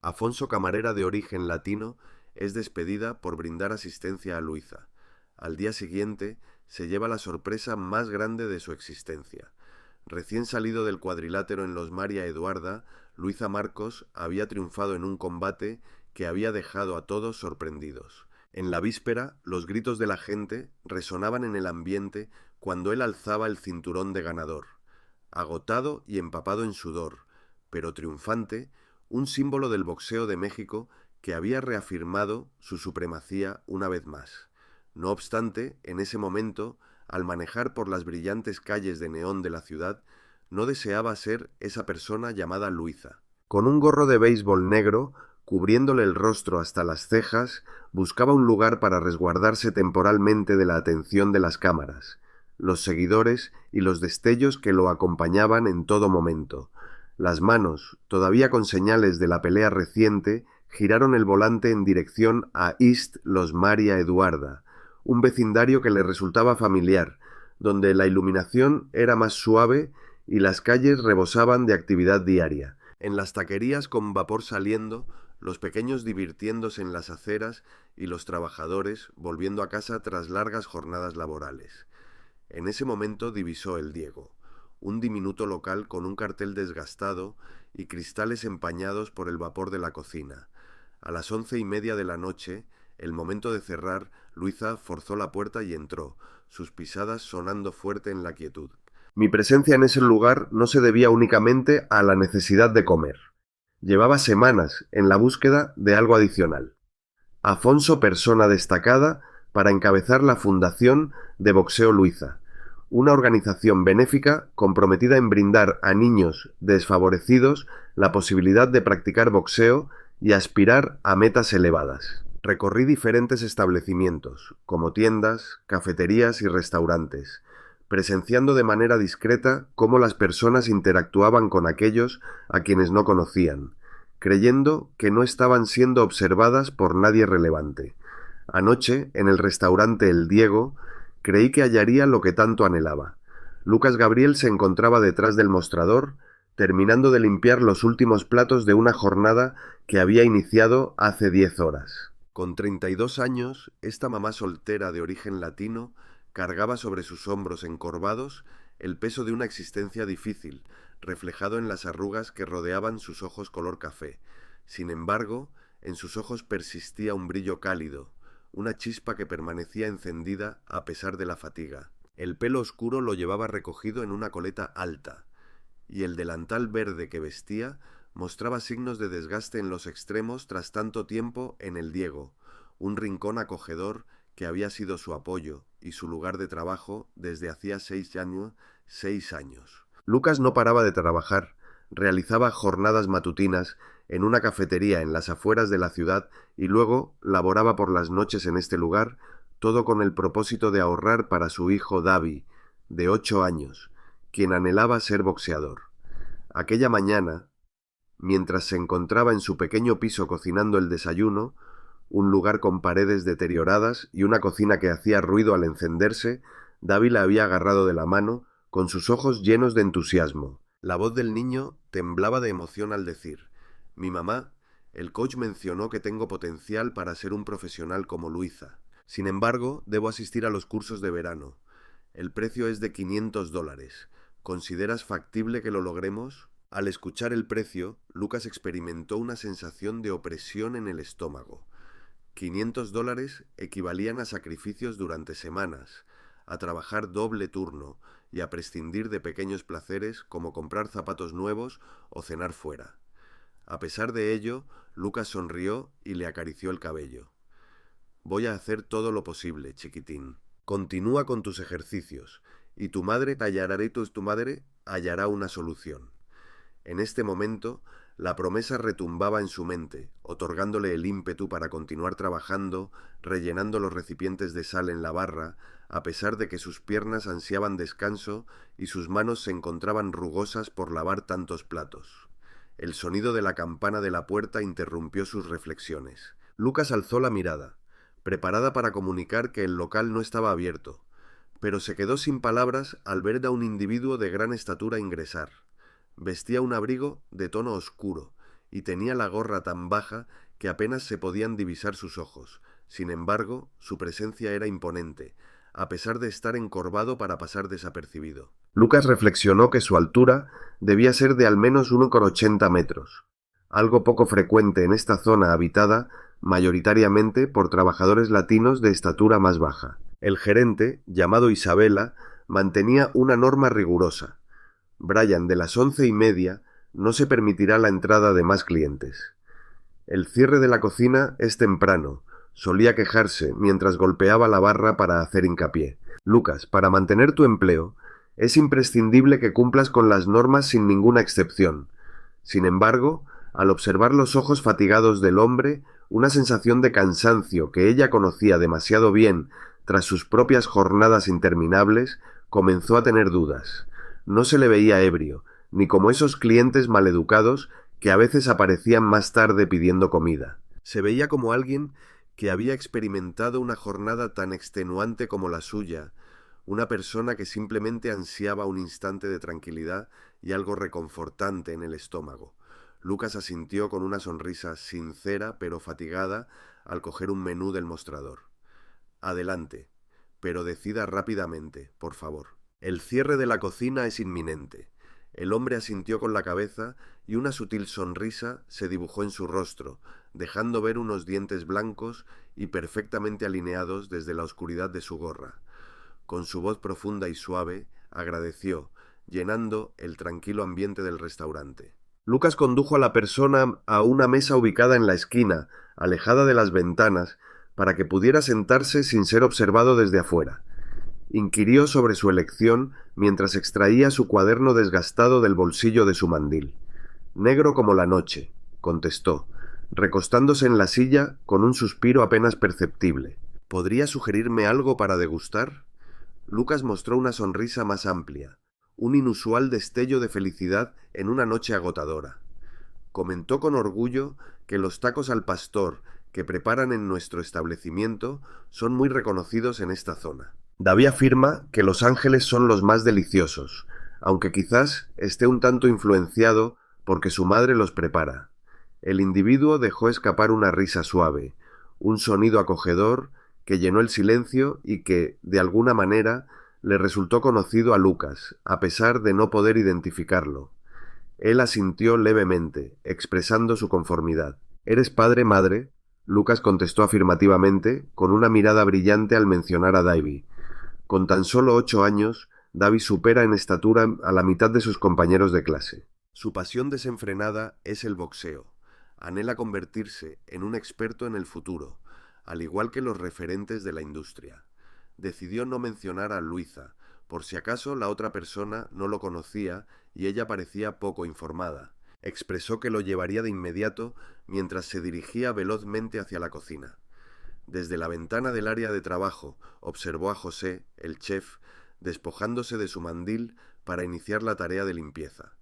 Afonso Camarera, de origen latino, es despedida por brindar asistencia a Luiza. Al día siguiente se lleva la sorpresa más grande de su existencia. Recién salido del cuadrilátero en los Maria Eduarda, Luiza Marcos había triunfado en un combate que había dejado a todos sorprendidos. En la víspera, los gritos de la gente resonaban en el ambiente cuando él alzaba el cinturón de ganador. Agotado y empapado en sudor, pero triunfante, un símbolo del boxeo de México que había reafirmado su supremacía una vez más. No obstante, en ese momento, al manejar por las brillantes calles de neón de la ciudad, no deseaba ser esa persona llamada Luiza. Con un gorro de béisbol negro, cubriéndole el rostro hasta las cejas, buscaba un lugar para resguardarse temporalmente de la atención de las cámaras, los seguidores y los destellos que lo acompañaban en todo momento. Las manos, todavía con señales de la pelea reciente, giraron el volante en dirección a East Los Maria Eduarda, un vecindario que le resultaba familiar, donde la iluminación era más suave y las calles rebosaban de actividad diaria. En las taquerías con vapor saliendo, los pequeños divirtiéndose en las aceras y los trabajadores volviendo a casa tras largas jornadas laborales. En ese momento divisó el Diego, un diminuto local con un cartel desgastado y cristales empañados por el vapor de la cocina. A las 11:30 de la noche, el momento de cerrar, Luiza forzó la puerta y entró, sus pisadas sonando fuerte en la quietud. Mi presencia en ese lugar no se debía únicamente a la necesidad de comer. Llevaba semanas en la búsqueda de algo adicional. Afonso, persona destacada para encabezar la Fundación de Boxeo Luiza, una organización benéfica comprometida en brindar a niños desfavorecidos la posibilidad de practicar boxeo y aspirar a metas elevadas. Recorrí diferentes establecimientos, como tiendas, cafeterías y restaurantes, presenciando de manera discreta cómo las personas interactuaban con aquellos a quienes no conocían, creyendo que no estaban siendo observadas por nadie relevante. Anoche, en el restaurante El Diego, creí que hallaría lo que tanto anhelaba. Lucas Gabriel se encontraba detrás del mostrador, terminando de limpiar los últimos platos de una jornada que había iniciado hace 10 horas. Con 32 años, esta mamá soltera de origen latino cargaba sobre sus hombros encorvados el peso de una existencia difícil, reflejado en las arrugas que rodeaban sus ojos color café. Sin embargo, en sus ojos persistía un brillo cálido, una chispa que permanecía encendida a pesar de la fatiga. El pelo oscuro lo llevaba recogido en una coleta alta, y el delantal verde que vestía mostraba signos de desgaste en los extremos tras tanto tiempo en el Diego, un rincón acogedor que había sido su apoyo y su lugar de trabajo desde hacía 6 años. Lucas no paraba de trabajar, realizaba jornadas matutinas en una cafetería en las afueras de la ciudad y luego laboraba por las noches en este lugar, todo con el propósito de ahorrar para su hijo Davi, de 8 años, quien anhelaba ser boxeador. Aquella mañana, mientras se encontraba en su pequeño piso cocinando el desayuno, un lugar con paredes deterioradas y una cocina que hacía ruido al encenderse, Davi la había agarrado de la mano, con sus ojos llenos de entusiasmo. La voz del niño temblaba de emoción al decir: «Mi mamá, el coach mencionó que tengo potencial para ser un profesional como Luiza. Sin embargo, debo asistir a los cursos de verano. El precio es de $500. ¿Consideras factible que lo logremos?». Al escuchar el precio, Lucas experimentó una sensación de opresión en el estómago. $500 equivalían a sacrificios durante semanas, a trabajar doble turno y a prescindir de pequeños placeres como comprar zapatos nuevos o cenar fuera. A pesar de ello, Lucas sonrió y le acarició el cabello. «Voy a hacer todo lo posible, chiquitín. Continúa con tus ejercicios, y tu madre hallará una solución». En este momento, la promesa retumbaba en su mente, otorgándole el ímpetu para continuar trabajando, rellenando los recipientes de sal en la barra, a pesar de que sus piernas ansiaban descanso y sus manos se encontraban rugosas por lavar tantos platos. El sonido de la campana de la puerta interrumpió sus reflexiones. Lucas alzó la mirada, preparada para comunicar que el local no estaba abierto, pero se quedó sin palabras al ver a un individuo de gran estatura ingresar. Vestía un abrigo de tono oscuro y tenía la gorra tan baja que apenas se podían divisar sus ojos. Sin embargo, su presencia era imponente, a pesar de estar encorvado para pasar desapercibido. Lucas reflexionó que su altura debía ser de al menos 1,80 metros, algo poco frecuente en esta zona habitada mayoritariamente por trabajadores latinos de estatura más baja. El gerente, llamado Isabela, mantenía una norma rigurosa. Brian, de las 11:30, no se permitirá la entrada de más clientes. El cierre de la cocina es temprano, solía quejarse mientras golpeaba la barra para hacer hincapié. Lucas, para mantener tu empleo, es imprescindible que cumplas con las normas sin ninguna excepción. Sin embargo, al observar los ojos fatigados del hombre, una sensación de cansancio que ella conocía demasiado bien tras sus propias jornadas interminables, comenzó a tener dudas. No se le veía ebrio, ni como esos clientes maleducados que a veces aparecían más tarde pidiendo comida. Se veía como alguien que había experimentado una jornada tan extenuante como la suya, una persona que simplemente ansiaba un instante de tranquilidad y algo reconfortante en el estómago. Lucas asintió con una sonrisa sincera pero fatigada al coger un menú del mostrador. Adelante, pero decida rápidamente, por favor. El cierre de la cocina es inminente. El hombre asintió con la cabeza y una sutil sonrisa se dibujó en su rostro, dejando ver unos dientes blancos y perfectamente alineados desde la oscuridad de su gorra. Con su voz profunda y suave, agradeció, llenando el tranquilo ambiente del restaurante. Lucas condujo a la persona a una mesa ubicada en la esquina, alejada de las ventanas, para que pudiera sentarse sin ser observado desde afuera. Inquirió sobre su elección mientras extraía su cuaderno desgastado del bolsillo de su mandil. Negro como la noche, contestó, recostándose en la silla con un suspiro apenas perceptible. ¿Podría sugerirme algo para degustar? Lucas mostró una sonrisa más amplia, un inusual destello de felicidad en una noche agotadora. Comentó con orgullo que los tacos al pastor que preparan en nuestro establecimiento son muy reconocidos en esta zona. David afirma que Los Ángeles son los más deliciosos, aunque quizás esté un tanto influenciado porque su madre los prepara. El individuo dejó escapar una risa suave, un sonido acogedor que llenó el silencio y que, de alguna manera, le resultó conocido a Lucas, a pesar de no poder identificarlo. Él asintió levemente, expresando su conformidad. ¿Eres padre, madre? Lucas contestó afirmativamente, con una mirada brillante al mencionar a Davy. Con tan solo 8 años, Davy supera en estatura a la mitad de sus compañeros de clase. Su pasión desenfrenada es el boxeo. Anhela convertirse en un experto en el futuro, al igual que los referentes de la industria. Decidió no mencionar a Luisa, por si acaso la otra persona no lo conocía y ella parecía poco informada. Expresó que lo llevaría de inmediato mientras se dirigía velozmente hacia la cocina. Desde la ventana del área de trabajo observó a José, el chef, despojándose de su mandil para iniciar la tarea de limpieza.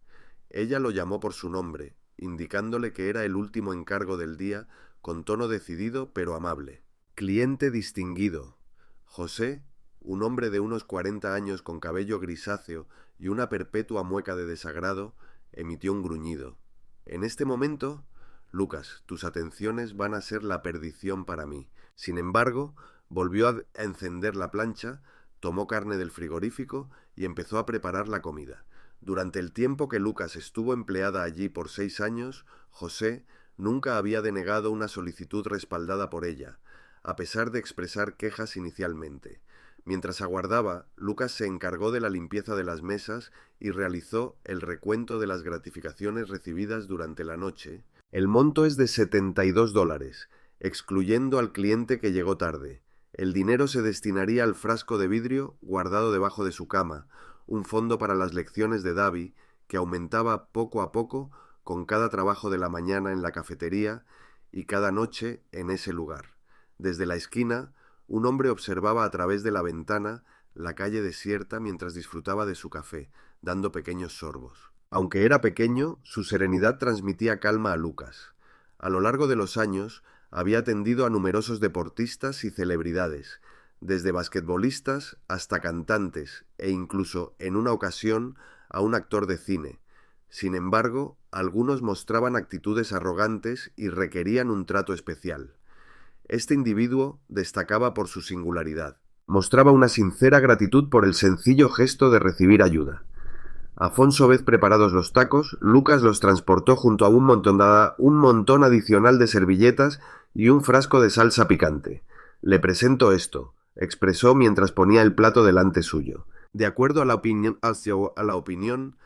Ella lo llamó por su nombre, indicándole que era el último encargo del día, con tono decidido pero amable. Cliente distinguido. José, un hombre de unos 40 años con cabello grisáceo y una perpetua mueca de desagrado, emitió un gruñido. En este momento, Lucas, tus atenciones van a ser la perdición para mí. Sin embargo, volvió a encender la plancha, tomó carne del frigorífico y empezó a preparar la comida. Durante el tiempo que Lucas estuvo empleada allí por 6 años, José nunca había denegado una solicitud respaldada por ella, a pesar de expresar quejas inicialmente. Mientras aguardaba, Lucas se encargó de la limpieza de las mesas y realizó el recuento de las gratificaciones recibidas durante la noche. El monto es de $72, excluyendo al cliente que llegó tarde. El dinero se destinaría al frasco de vidrio guardado debajo de su cama, un fondo para las lecciones de Davy, que aumentaba poco a poco con cada trabajo de la mañana en la cafetería y cada noche en ese lugar. Desde la esquina, un hombre observaba a través de la ventana la calle desierta mientras disfrutaba de su café, dando pequeños sorbos. Aunque era pequeño, su serenidad transmitía calma a Lucas. A lo largo de los años, había atendido a numerosos deportistas y celebridades, desde basquetbolistas hasta cantantes e incluso, en una ocasión, a un actor de cine. Sin embargo, algunos mostraban actitudes arrogantes y requerían un trato especial. Este individuo destacaba por su singularidad. Mostraba una sincera gratitud por el sencillo gesto de recibir ayuda. Afonso, vez preparados los tacos, Lucas los transportó junto a un montón adicional de servilletas y un frasco de salsa picante. Le presento esto, expresó mientras ponía el plato delante suyo. De acuerdo a la opinión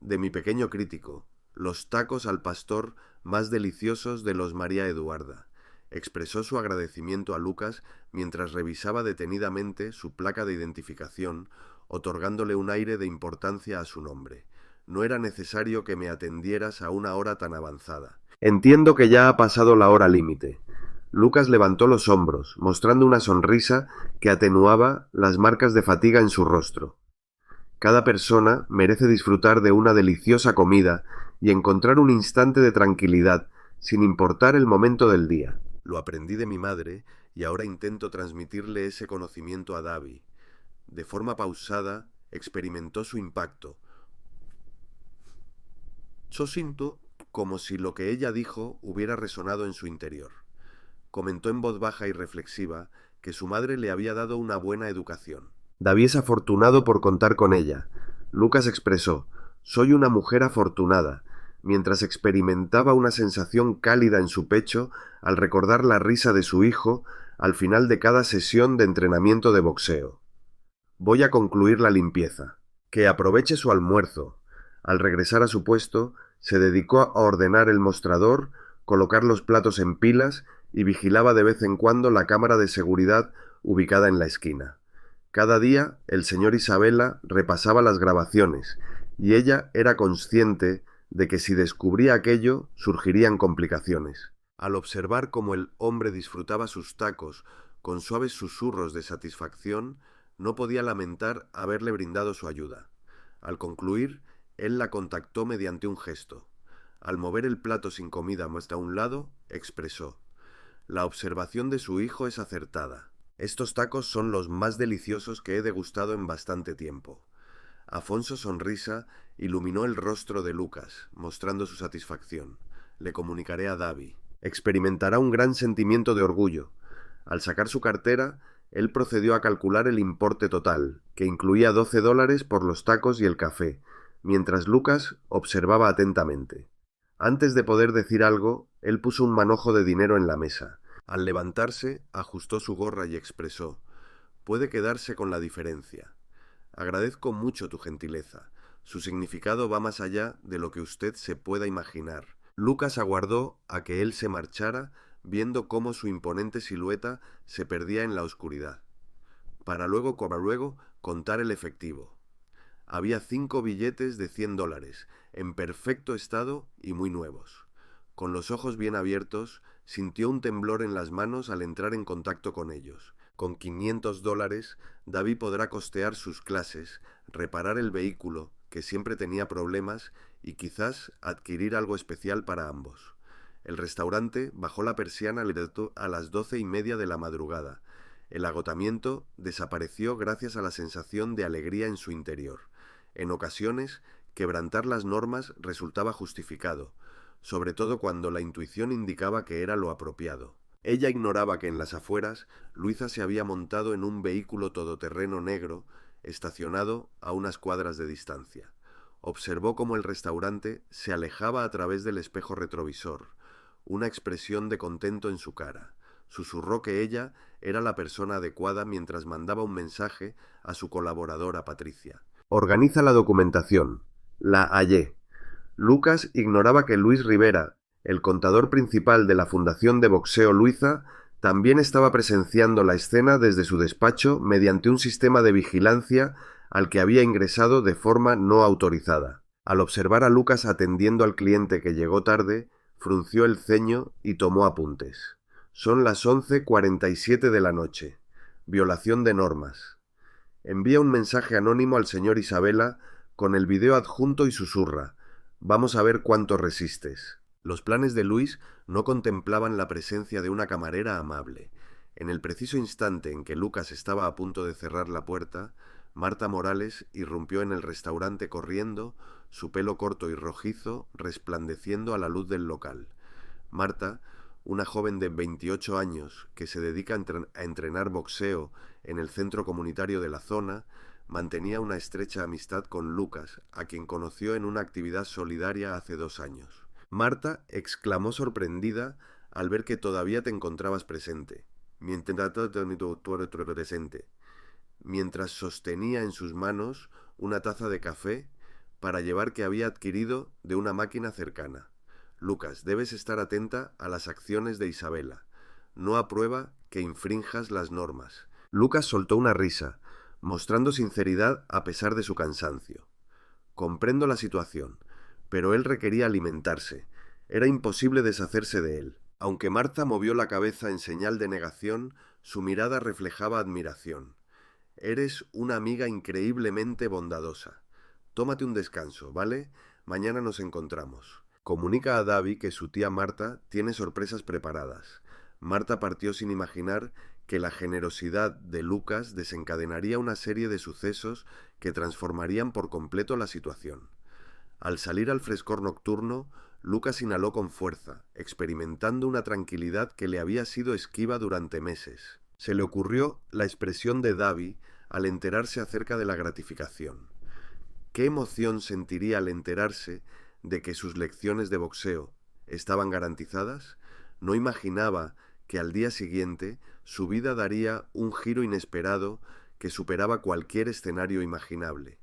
de mi pequeño crítico, los tacos al pastor más deliciosos de los María Eduarda. Expresó su agradecimiento a Lucas mientras revisaba detenidamente su placa de identificación, otorgándole un aire de importancia a su nombre. No era necesario que me atendieras a una hora tan avanzada. Entiendo que ya ha pasado la hora límite. Lucas levantó los hombros, mostrando una sonrisa que atenuaba las marcas de fatiga en su rostro. Cada persona merece disfrutar de una deliciosa comida y encontrar un instante de tranquilidad, sin importar el momento del día. Lo aprendí de mi madre y ahora intento transmitirle ese conocimiento a Davi. De forma pausada, experimentó su impacto. Yo siento como si lo que ella dijo hubiera resonado en su interior. Comentó en voz baja y reflexiva que su madre le había dado una buena educación. Davi es afortunado por contar con ella. Lucas expresó: soy una mujer afortunada, mientras experimentaba una sensación cálida en su pecho al recordar la risa de su hijo al final de cada sesión de entrenamiento de boxeo. Voy a concluir la limpieza. Que aproveche su almuerzo. Al regresar a su puesto, se dedicó a ordenar el mostrador, colocar los platos en pilas y vigilaba de vez en cuando la cámara de seguridad ubicada en la esquina. Cada día, el señor Isabela repasaba las grabaciones, y ella era consciente de que si descubría aquello, surgirían complicaciones. Al observar cómo el hombre disfrutaba sus tacos con suaves susurros de satisfacción, no podía lamentar haberle brindado su ayuda. Al concluir, él la contactó mediante un gesto. Al mover el plato sin comida hasta un lado, expresó: la observación de su hijo es acertada. Estos tacos son los más deliciosos que he degustado en bastante tiempo. Afonso sonrisa iluminó el rostro de Lucas, mostrando su satisfacción. Le comunicaré a Davi. Experimentará un gran sentimiento de orgullo. Al sacar su cartera, él procedió a calcular el importe total, que incluía $12 por los tacos y el café, mientras Lucas observaba atentamente. Antes de poder decir algo, él puso un manojo de dinero en la mesa. Al levantarse, ajustó su gorra y expresó: puede quedarse con la diferencia. Agradezco mucho tu gentileza. Su significado va más allá de lo que usted se pueda imaginar. Lucas aguardó a que él se marchara, viendo cómo su imponente silueta se perdía en la oscuridad, para luego contar el efectivo. Había 5 billetes de $100, en perfecto estado y muy nuevos. Con los ojos bien abiertos, sintió un temblor en las manos al entrar en contacto con ellos. Con $500, David podrá costear sus clases, reparar el vehículo, que siempre tenía problemas, y quizás adquirir algo especial para ambos. El restaurante bajó la persiana a las 12:30 de la madrugada. El agotamiento desapareció gracias a la sensación de alegría en su interior. En ocasiones, quebrantar las normas resultaba justificado, sobre todo cuando la intuición indicaba que era lo apropiado. Ella ignoraba que en las afueras, Luisa se había montado en un vehículo todoterreno negro, estacionado a unas cuadras de distancia. Observó cómo el restaurante se alejaba a través del espejo retrovisor, una expresión de contento en su cara. Susurró que ella era la persona adecuada mientras mandaba un mensaje a su colaboradora Patricia. Organiza la documentación. La hallé. Lucas ignoraba que Luis Rivera, el contador principal de la Fundación de Boxeo Luisa, también estaba presenciando la escena desde su despacho mediante un sistema de vigilancia al que había ingresado de forma no autorizada. Al observar a Lucas atendiendo al cliente que llegó tarde, frunció el ceño y tomó apuntes. Son las 11:47 de la noche. Violación de normas. Envía un mensaje anónimo al señor Isabela con el video adjunto y susurra: vamos a ver cuánto resistes. Los planes de Luis no contemplaban la presencia de una camarera amable. En el preciso instante en que Lucas estaba a punto de cerrar la puerta, Marta Morales irrumpió en el restaurante corriendo, su pelo corto y rojizo resplandeciendo a la luz del local. Marta, una joven de 28 años que se dedica a entrenar boxeo en el centro comunitario de la zona, mantenía una estrecha amistad con Lucas, a quien conoció en una actividad solidaria hace 2 años. Marta exclamó sorprendida al ver que todavía te encontrabas presente. Mientras sostenía en sus manos una taza de café para llevar que había adquirido de una máquina cercana. Lucas, debes estar atenta a las acciones de Isabela. No aprueba que infrinjas las normas. Lucas soltó una risa, mostrando sinceridad a pesar de su cansancio. Comprendo la situación, pero él requería alimentarse. Era imposible deshacerse de él. Aunque Marta movió la cabeza en señal de negación, su mirada reflejaba admiración. Eres una amiga increíblemente bondadosa. Tómate un descanso, ¿vale? Mañana nos encontramos. Comunica a Davi que su tía Marta tiene sorpresas preparadas. Marta partió sin imaginar que la generosidad de Lucas desencadenaría una serie de sucesos que transformarían por completo la situación. Al salir al frescor nocturno, Lucas inhaló con fuerza, experimentando una tranquilidad que le había sido esquiva durante meses. Se le ocurrió la expresión de Davi al enterarse acerca de la gratificación. ¿Qué emoción sentiría al enterarse de que sus lecciones de boxeo estaban garantizadas? No imaginaba que al día siguiente su vida daría un giro inesperado que superaba cualquier escenario imaginable.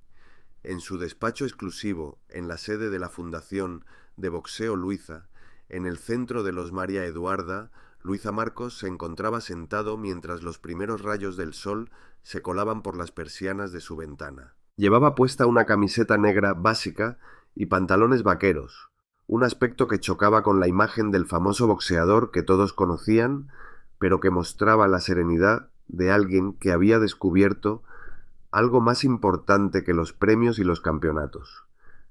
En su despacho exclusivo, en la sede de la Fundación de Boxeo Luiza, en el centro de los María Eduarda, Luiza Marcos se encontraba sentado mientras los primeros rayos del sol se colaban por las persianas de su ventana. Llevaba puesta una camiseta negra básica y pantalones vaqueros, un aspecto que chocaba con la imagen del famoso boxeador que todos conocían, pero que mostraba la serenidad de alguien que había descubierto algo más importante que los premios y los campeonatos.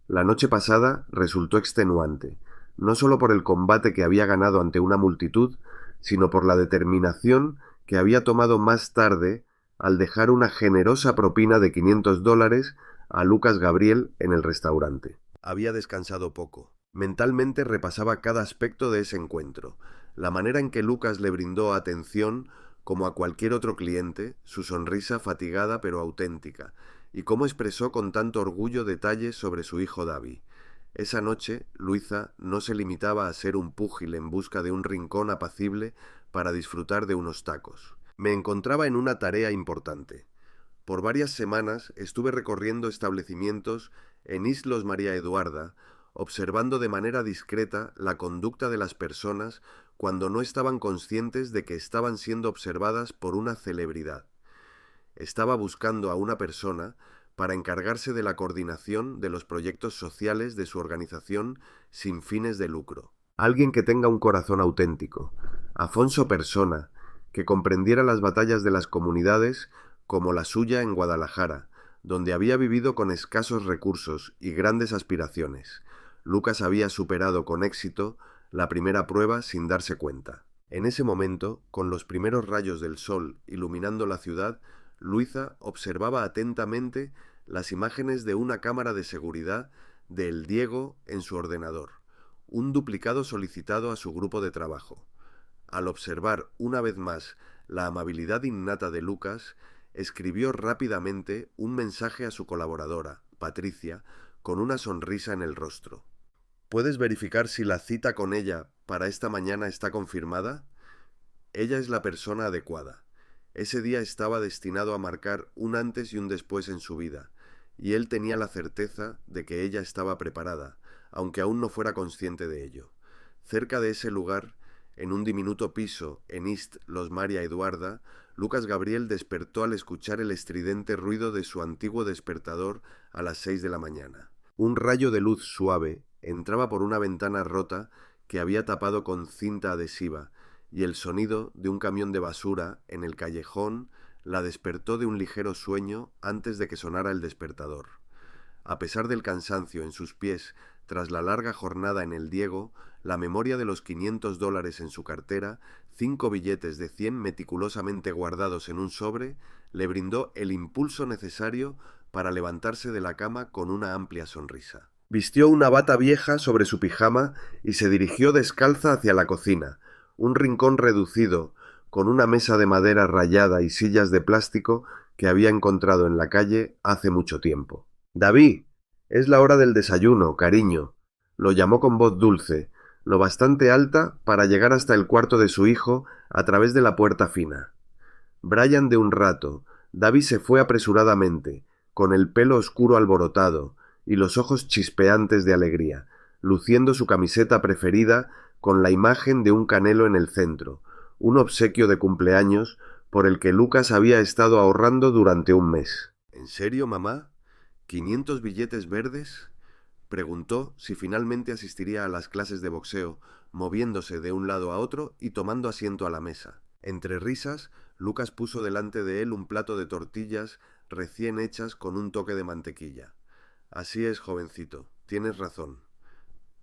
La noche pasada resultó extenuante, no solo por el combate que había ganado ante una multitud, sino por la determinación que había tomado más tarde al dejar una generosa propina de $500 a Lucas Gabriel en el restaurante. Había descansado poco. Mentalmente repasaba cada aspecto de ese encuentro, la manera en que Lucas le brindó atención como a cualquier otro cliente, su sonrisa fatigada pero auténtica, y cómo expresó con tanto orgullo detalles sobre su hijo Davi. Esa noche, Luiza no se limitaba a ser un púgil en busca de un rincón apacible para disfrutar de unos tacos. Me encontraba en una tarea importante. Por varias semanas estuve recorriendo establecimientos en Islos María Eduarda, observando de manera discreta la conducta de las personas cuando no estaban conscientes de que estaban siendo observadas por una celebridad. Estaba buscando a una persona para encargarse de la coordinación de los proyectos sociales de su organización sin fines de lucro. Alguien que tenga un corazón auténtico. Afonso Persona, que comprendiera las batallas de las comunidades como la suya en Guadalajara, donde había vivido con escasos recursos y grandes aspiraciones. Lucas había superado con éxito la primera prueba sin darse cuenta. En ese momento, con los primeros rayos del sol iluminando la ciudad, Luiza observaba atentamente las imágenes de una cámara de seguridad de El Diego en su ordenador, un duplicado solicitado a su grupo de trabajo. Al observar una vez más la amabilidad innata de Lucas, escribió rápidamente un mensaje a su colaboradora, Patricia, con una sonrisa en el rostro. ¿Puedes verificar si la cita con ella para esta mañana está confirmada? Ella es la persona adecuada. Ese día estaba destinado a marcar un antes y un después en su vida, y él tenía la certeza de que ella estaba preparada, aunque aún no fuera consciente de ello. Cerca de ese lugar, en un diminuto piso en East Los María Eduarda, Lucas Gabriel despertó al escuchar el estridente ruido de su antiguo despertador a las 6 de la mañana. Un rayo de luz suave entraba por una ventana rota que había tapado con cinta adhesiva, y el sonido de un camión de basura en el callejón la despertó de un ligero sueño antes de que sonara el despertador. A pesar del cansancio en sus pies tras la larga jornada en El Diego, la memoria de los $500 en su cartera, 5 billetes de 100 meticulosamente guardados en un sobre, le brindó el impulso necesario para levantarse de la cama con una amplia sonrisa. Vistió una bata vieja sobre su pijama y se dirigió descalza hacia la cocina, un rincón reducido, con una mesa de madera rayada y sillas de plástico que había encontrado en la calle hace mucho tiempo. «David, es la hora del desayuno, cariño», lo llamó con voz dulce, lo bastante alta para llegar hasta el cuarto de su hijo a través de la puerta fina. Brian de un rato, David se fue apresuradamente, con el pelo oscuro alborotado y los ojos chispeantes de alegría, luciendo su camiseta preferida con la imagen de un canelo en el centro, un obsequio de cumpleaños por el que Lucas había estado ahorrando durante un mes. «¿En serio, mamá? ¿500 billetes verdes?», preguntó si finalmente asistiría a las clases de boxeo, moviéndose de un lado a otro y tomando asiento a la mesa. Entre risas, Lucas puso delante de él un plato de tortillas recién hechas con un toque de mantequilla. «Así es, jovencito, tienes razón.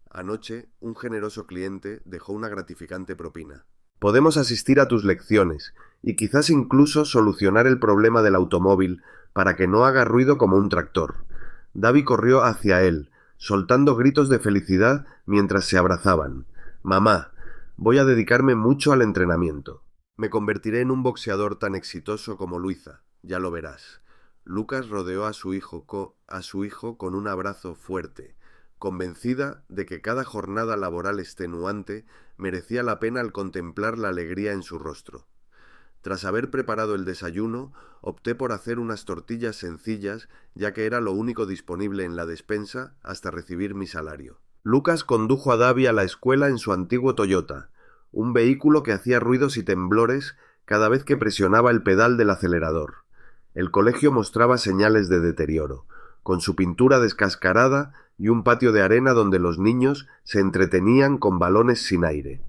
Anoche, un generoso cliente dejó una gratificante propina. Podemos asistir a tus lecciones y quizás incluso solucionar el problema del automóvil para que no haga ruido como un tractor». David corrió hacia él, soltando gritos de felicidad mientras se abrazaban. «Mamá, voy a dedicarme mucho al entrenamiento. Me convertiré en un boxeador tan exitoso como Luisa, ya lo verás». Lucas rodeó a su hijo con un abrazo fuerte, convencida de que cada jornada laboral extenuante merecía la pena al contemplar la alegría en su rostro. Tras haber preparado el desayuno, opté por hacer unas tortillas sencillas, ya que era lo único disponible en la despensa hasta recibir mi salario. Lucas condujo a David a la escuela en su antiguo Toyota, un vehículo que hacía ruidos y temblores cada vez que presionaba el pedal del acelerador. El colegio mostraba señales de deterioro, con su pintura descascarada y un patio de arena donde los niños se entretenían con balones sin aire.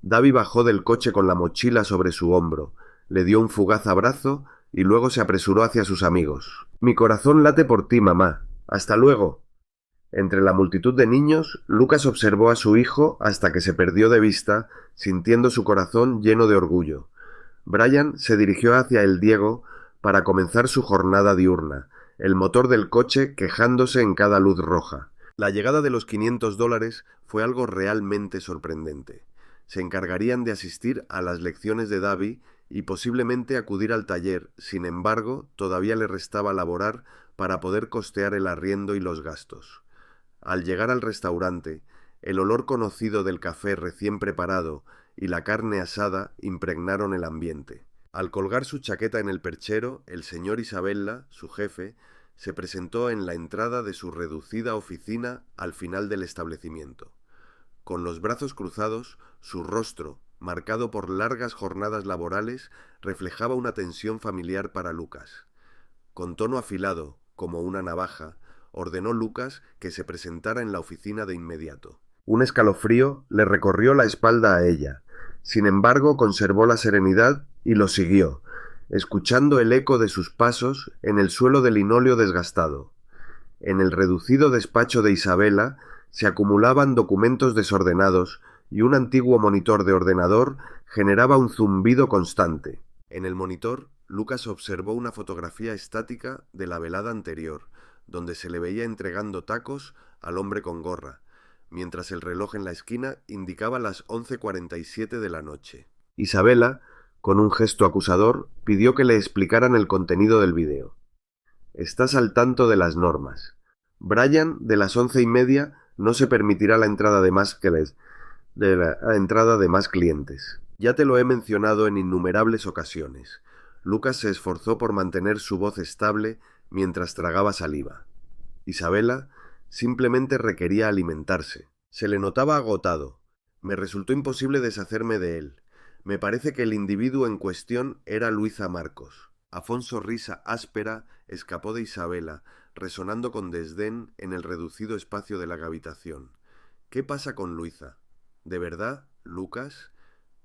David bajó del coche con la mochila sobre su hombro, le dio un fugaz abrazo y luego se apresuró hacia sus amigos. «Mi corazón late por ti, mamá. Hasta luego». Entre la multitud de niños, Lucas observó a su hijo hasta que se perdió de vista, sintiendo su corazón lleno de orgullo. Brian se dirigió hacia el Diego para comenzar su jornada diurna, el motor del coche quejándose en cada luz roja. La llegada de los $500 fue algo realmente sorprendente. Se encargarían de asistir a las lecciones de David y posiblemente acudir al taller. Sin embargo, todavía le restaba laborar para poder costear el arriendo y los gastos. Al llegar al restaurante, el olor conocido del café recién preparado y la carne asada impregnaron el ambiente. Al colgar su chaqueta en el perchero, el señor Isabella, su jefe, se presentó en la entrada de su reducida oficina al final del establecimiento. Con los brazos cruzados, su rostro, marcado por largas jornadas laborales, reflejaba una tensión familiar para Lucas. Con tono afilado, como una navaja, ordenó Lucas que se presentara en la oficina de inmediato. Un escalofrío le recorrió la espalda a ella. Sin embargo, conservó la serenidad y lo siguió, escuchando el eco de sus pasos en el suelo de linóleo desgastado. En el reducido despacho de Isabella se acumulaban documentos desordenados y un antiguo monitor de ordenador generaba un zumbido constante. En el monitor, Lucas observó una fotografía estática de la velada anterior, donde se le veía entregando tacos al hombre con gorra, mientras el reloj en la esquina indicaba las 11:47 de la noche. Isabella, con un gesto acusador, pidió que le explicaran el contenido del vídeo. «Estás al tanto de las normas. Brian, de las 11:30, no se permitirá la entrada de más clientes. Ya te lo he mencionado en innumerables ocasiones». Lucas se esforzó por mantener su voz estable mientras tragaba saliva. Isabella simplemente requería alimentarse. Se le notaba agotado. Me resultó imposible deshacerme de él. Me parece que el individuo en cuestión era Luisa Marcos. Afonso, risa áspera, escapó de Isabella, resonando con desdén en el reducido espacio de la habitación. «¿Qué pasa con Luisa? ¿De verdad, Lucas?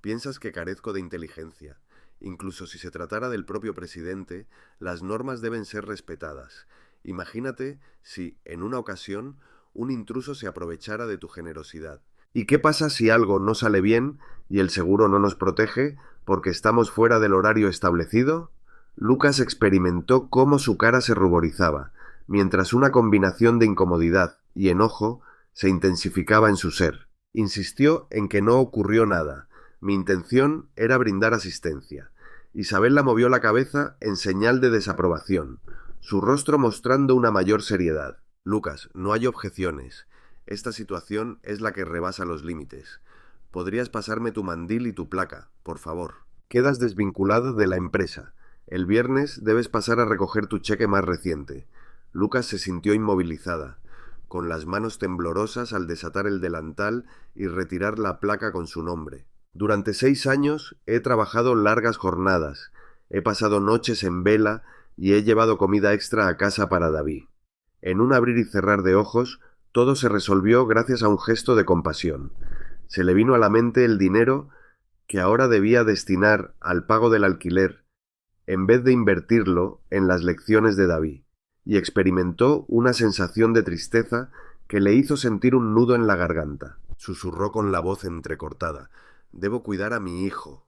¿Piensas que carezco de inteligencia? Incluso si se tratara del propio presidente, las normas deben ser respetadas. Imagínate si, en una ocasión, un intruso se aprovechara de tu generosidad. ¿Y qué pasa si algo no sale bien y el seguro no nos protege porque estamos fuera del horario establecido? Lucas experimentó cómo su cara se ruborizaba, mientras una combinación de incomodidad y enojo se intensificaba en su ser. Insistió en que no ocurrió nada. Mi intención era brindar asistencia. Isabella movió la cabeza en señal de desaprobación, su rostro mostrando una mayor seriedad. Lucas, no hay objeciones. Esta situación es la que rebasa los límites. ¿Podrías pasarme tu mandil y tu placa, por favor? Quedas desvinculado de la empresa. El viernes debes pasar a recoger tu cheque más reciente. Lucas se sintió inmovilizada, con las manos temblorosas al desatar el delantal y retirar la placa con su nombre. Durante 6 años he trabajado largas jornadas, he pasado noches en vela y he llevado comida extra a casa para David. En un abrir y cerrar de ojos, todo se resolvió gracias a un gesto de compasión. Se le vino a la mente el dinero que ahora debía destinar al pago del alquiler, en vez de invertirlo en las lecciones de David, y experimentó una sensación de tristeza que le hizo sentir un nudo en la garganta. Susurró con la voz entrecortada: «Debo cuidar a mi hijo».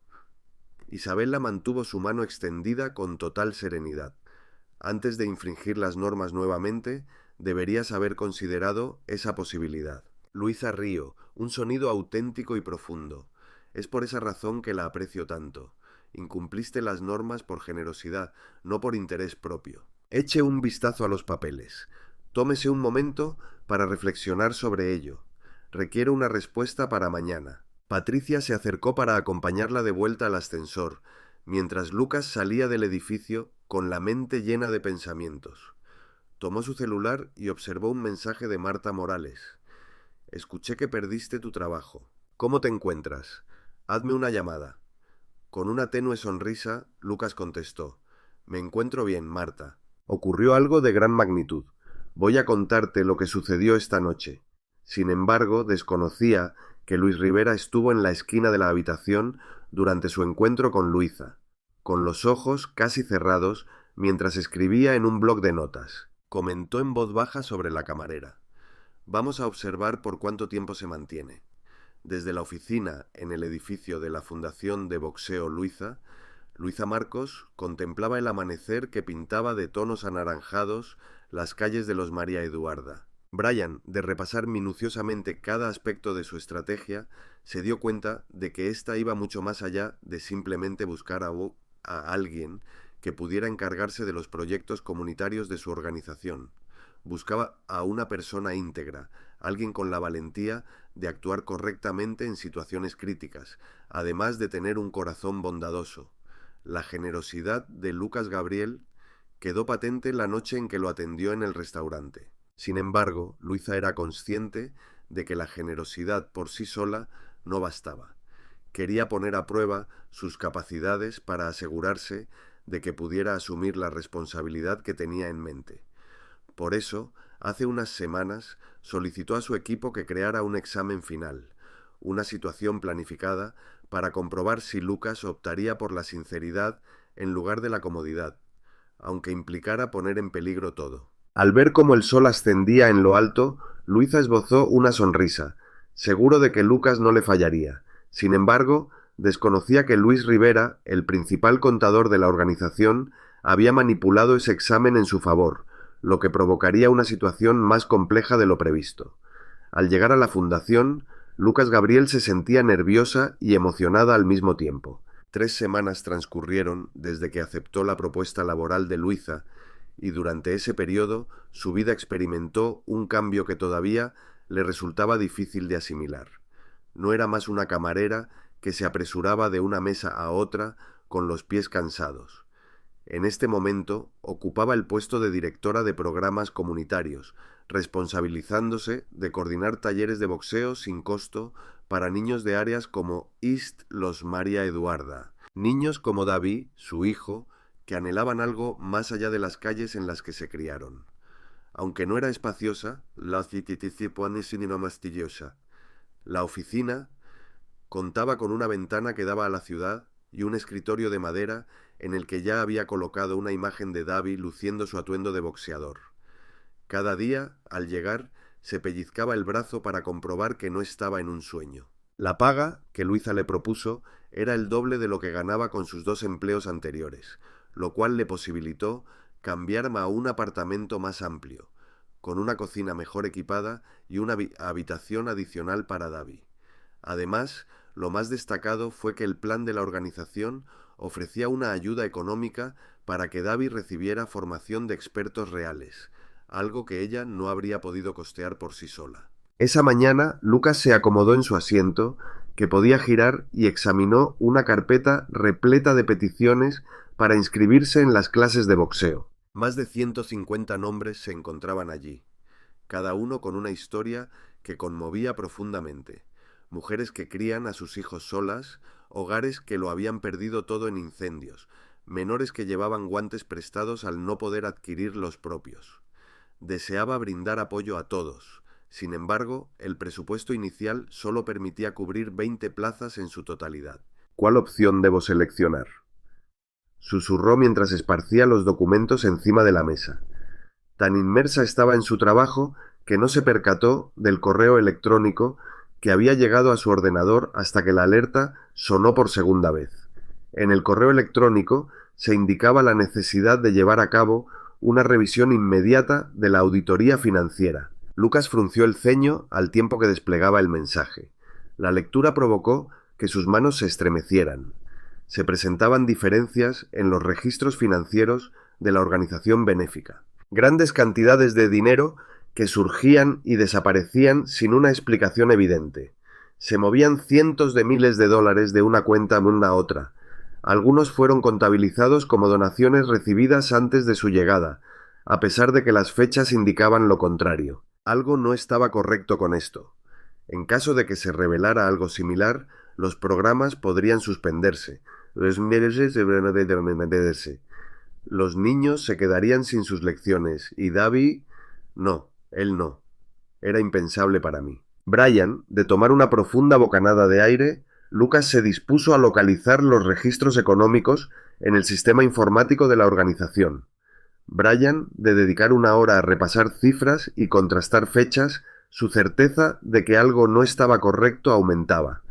Isabella mantuvo su mano extendida con total serenidad. Antes de infringir las normas nuevamente, deberías haber considerado esa posibilidad. Luisa rió, un sonido auténtico y profundo. Es por esa razón que la aprecio tanto. Incumpliste las normas por generosidad, no por interés propio. Eche un vistazo a los papeles. Tómese un momento para reflexionar sobre ello. Requiere una respuesta para mañana. Patricia se acercó para acompañarla de vuelta al ascensor, mientras Lucas salía del edificio con la mente llena de pensamientos. Tomó su celular y observó un mensaje de Marta Morales. «Escuché que perdiste tu trabajo. ¿Cómo te encuentras? Hazme una llamada». Con una tenue sonrisa, Lucas contestó: «Me encuentro bien, Marta. Ocurrió algo de gran magnitud. Voy a contarte lo que sucedió esta noche». Sin embargo, desconocía que Luis Rivera estuvo en la esquina de la habitación durante su encuentro con Luisa, con los ojos casi cerrados mientras escribía en un bloc de notas. Comentó en voz baja sobre la camarera: «Vamos a observar por cuánto tiempo se mantiene». Desde la oficina en el edificio de la Fundación de Boxeo Luisa, Luisa Marcos contemplaba el amanecer que pintaba de tonos anaranjados las calles de los María Eduarda. Brian, de repasar minuciosamente cada aspecto de su estrategia, se dio cuenta de que ésta iba mucho más allá de simplemente buscar a alguien que pudiera encargarse de los proyectos comunitarios de su organización. Buscaba a una persona íntegra, alguien con la valentía de actuar correctamente en situaciones críticas, además de tener un corazón bondadoso. La generosidad de Lucas Gabriel quedó patente la noche en que lo atendió en el restaurante. Sin embargo, Luisa era consciente de que la generosidad por sí sola no bastaba. Quería poner a prueba sus capacidades para asegurarse de que pudiera asumir la responsabilidad que tenía en mente. Por eso, hace unas semanas, solicitó a su equipo que creara un examen final, una situación planificada para comprobar si Lucas optaría por la sinceridad en lugar de la comodidad, aunque implicara poner en peligro todo. Al ver cómo el sol ascendía en lo alto, Luisa esbozó una sonrisa, seguro de que Lucas no le fallaría. Sin embargo, desconocía que Luis Rivera, el principal contador de la organización, había manipulado ese examen en su favor, lo que provocaría una situación más compleja de lo previsto. Al llegar a la fundación, Lucas Gabriel se sentía nerviosa y emocionada al mismo tiempo. 3 semanas transcurrieron desde que aceptó la propuesta laboral de Luisa, y durante ese periodo su vida experimentó un cambio que todavía le resultaba difícil de asimilar. No era más una camarera que se apresuraba de una mesa a otra con los pies cansados. En este momento ocupaba el puesto de directora de programas comunitarios, responsabilizándose de coordinar talleres de boxeo sin costo para niños de áreas como East Los María Eduarda. Niños como David, su hijo, que anhelaban algo más allá de las calles en las que se criaron. Aunque no era espaciosa, la oficina contaba con una ventana que daba a la ciudad y un escritorio de madera en el que ya había colocado una imagen de David luciendo su atuendo de boxeador. Cada día, al llegar, se pellizcaba el brazo para comprobar que no estaba en un sueño. La paga que Luisa le propuso era el doble de lo que ganaba con sus 2 empleos anteriores, lo cual le posibilitó cambiar a un apartamento más amplio, con una cocina mejor equipada y una habitación adicional para Davi. Además, lo más destacado fue que el plan de la organización ofrecía una ayuda económica para que Davi recibiera formación de expertos reales, algo que ella no habría podido costear por sí sola. Esa mañana, Lucas se acomodó en su asiento, que podía girar, y examinó una carpeta repleta de peticiones para inscribirse en las clases de boxeo. Más de 150 nombres se encontraban allí, cada uno con una historia que conmovía profundamente. Mujeres que crían a sus hijos solas, hogares que lo habían perdido todo en incendios, menores que llevaban guantes prestados al no poder adquirir los propios. Deseaba brindar apoyo a todos. Sin embargo, el presupuesto inicial solo permitía cubrir 20 plazas en su totalidad. ¿Cuál opción debo seleccionar?, susurró mientras esparcía los documentos encima de la mesa. Tan inmersa estaba en su trabajo que no se percató del correo electrónico que había llegado a su ordenador hasta que la alerta sonó por segunda vez. En el correo electrónico se indicaba la necesidad de llevar a cabo una revisión inmediata de la auditoría financiera. Lucas frunció el ceño al tiempo que desplegaba el mensaje. La lectura provocó que sus manos se estremecieran. Se presentaban diferencias en los registros financieros de la organización benéfica. Grandes cantidades de dinero que surgían y desaparecían sin una explicación evidente. Se movían cientos de miles de dólares de una cuenta a una otra. Algunos fueron contabilizados como donaciones recibidas antes de su llegada, a pesar de que las fechas indicaban lo contrario. Algo no estaba correcto con esto. En caso de que se revelara algo similar, los programas podrían suspenderse. Los niños se quedarían sin sus lecciones y Davi... No, él no. Era impensable para mí. Brian, de tomar una profunda bocanada de aire, Lucas se dispuso a localizar los registros económicos en el sistema informático de la organización. Brian, de dedicar una hora a repasar cifras y contrastar fechas, su certeza de que algo no estaba correcto aumentaba.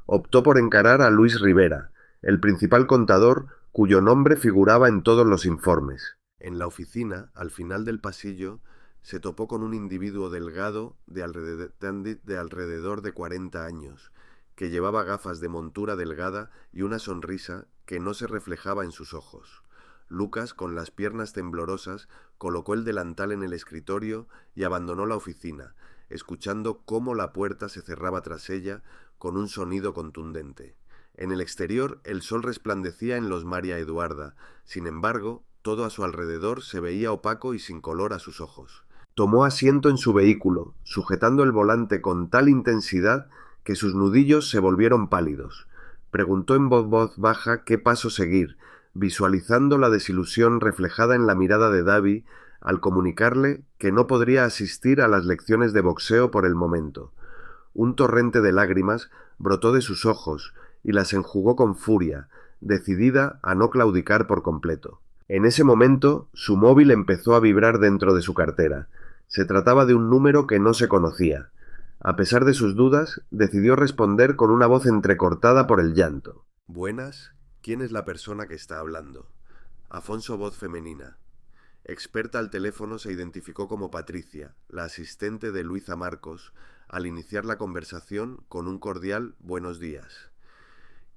Optó por encarar a Luis Rivera, el principal contador cuyo nombre figuraba en todos los informes. En la oficina, al final del pasillo, se topó con un individuo delgado de alrededor de 40 años, que llevaba gafas de montura delgada y una sonrisa que no se reflejaba en sus ojos. Lucas, con las piernas temblorosas, colocó el delantal en el escritorio y abandonó la oficina, escuchando cómo la puerta se cerraba tras ella con un sonido contundente. En el exterior el sol resplandecía en los Maria Eduarda, sin embargo, todo a su alrededor se veía opaco y sin color a sus ojos. Tomó asiento en su vehículo, sujetando el volante con tal intensidad que sus nudillos se volvieron pálidos. Preguntó en voz baja qué paso seguir, visualizando la desilusión reflejada en la mirada de Davi al comunicarle que no podría asistir a las lecciones de boxeo por el momento. Un torrente de lágrimas brotó de sus ojos y las enjugó con furia, decidida a no claudicar por completo. En ese momento, su móvil empezó a vibrar dentro de su cartera. Se trataba de un número que no se conocía. A pesar de sus dudas, decidió responder con una voz entrecortada por el llanto. «Buenas, ¿quién es la persona que está hablando?» Afonso, voz femenina. Experta al teléfono, se identificó como Patricia, la asistente de Luisa Marcos, al iniciar la conversación con un cordial «buenos días».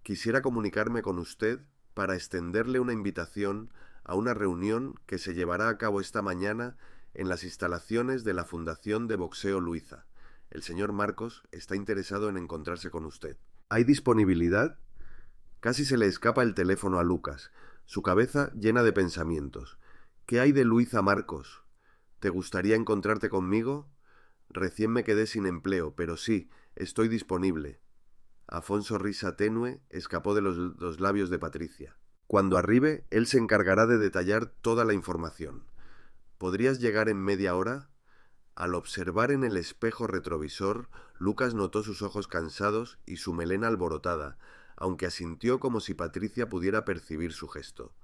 Quisiera comunicarme con usted para extenderle una invitación a una reunión que se llevará a cabo esta mañana en las instalaciones de la Fundación de Boxeo Luiza. El señor Marcos está interesado en encontrarse con usted. ¿Hay disponibilidad? Casi se le escapa el teléfono a Lucas, su cabeza llena de pensamientos. ¿Qué hay de Luisa Marcos? ¿Te gustaría encontrarte conmigo? Recién me quedé sin empleo, pero sí, estoy disponible. Afonso, risa tenue, escapó de los labios de Patricia. Cuando arribe, él se encargará de detallar toda la información. ¿Podrías llegar en media hora? Al observar en el espejo retrovisor, Lucas notó sus ojos cansados y su melena alborotada, aunque asintió como si Patricia pudiera percibir su gesto.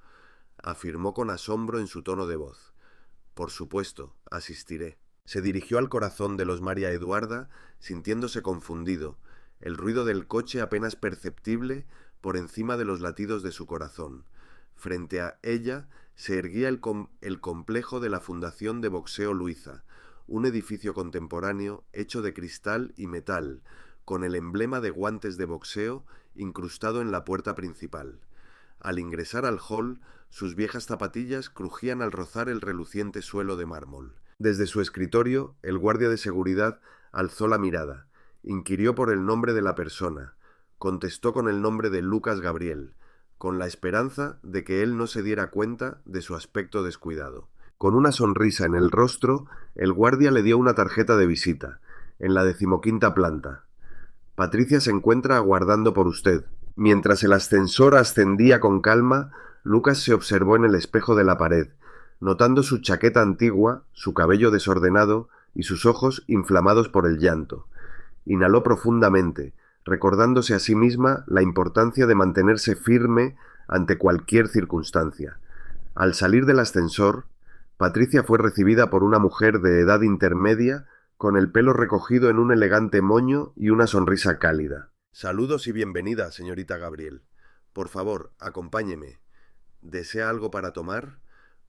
Afirmó con asombro en su tono de voz. «Por supuesto, asistiré». Se dirigió al corazón de los Maria Eduarda, sintiéndose confundido, el ruido del coche apenas perceptible por encima de los latidos de su corazón. Frente a ella se erguía el complejo de la Fundación de Boxeo Luiza, un edificio contemporáneo hecho de cristal y metal, con el emblema de guantes de boxeo incrustado en la puerta principal. Al ingresar al hall, sus viejas zapatillas crujían al rozar el reluciente suelo de mármol. Desde su escritorio, el guardia de seguridad alzó la mirada, inquirió por el nombre de la persona, contestó con el nombre de Lucas Gabriel, con la esperanza de que él no se diera cuenta de su aspecto descuidado. Con una sonrisa en el rostro, el guardia le dio una tarjeta de visita, en la 15ª planta. Patricia se encuentra aguardando por usted. Mientras el ascensor ascendía con calma, Lucas se observó en el espejo de la pared, notando su chaqueta antigua, su cabello desordenado y sus ojos inflamados por el llanto. Inhaló profundamente, recordándose a sí misma la importancia de mantenerse firme ante cualquier circunstancia. Al salir del ascensor, Patricia fue recibida por una mujer de edad intermedia, con el pelo recogido en un elegante moño y una sonrisa cálida. Saludos y bienvenida, señorita Gabriel. Por favor, acompáñeme. ¿Desea algo para tomar?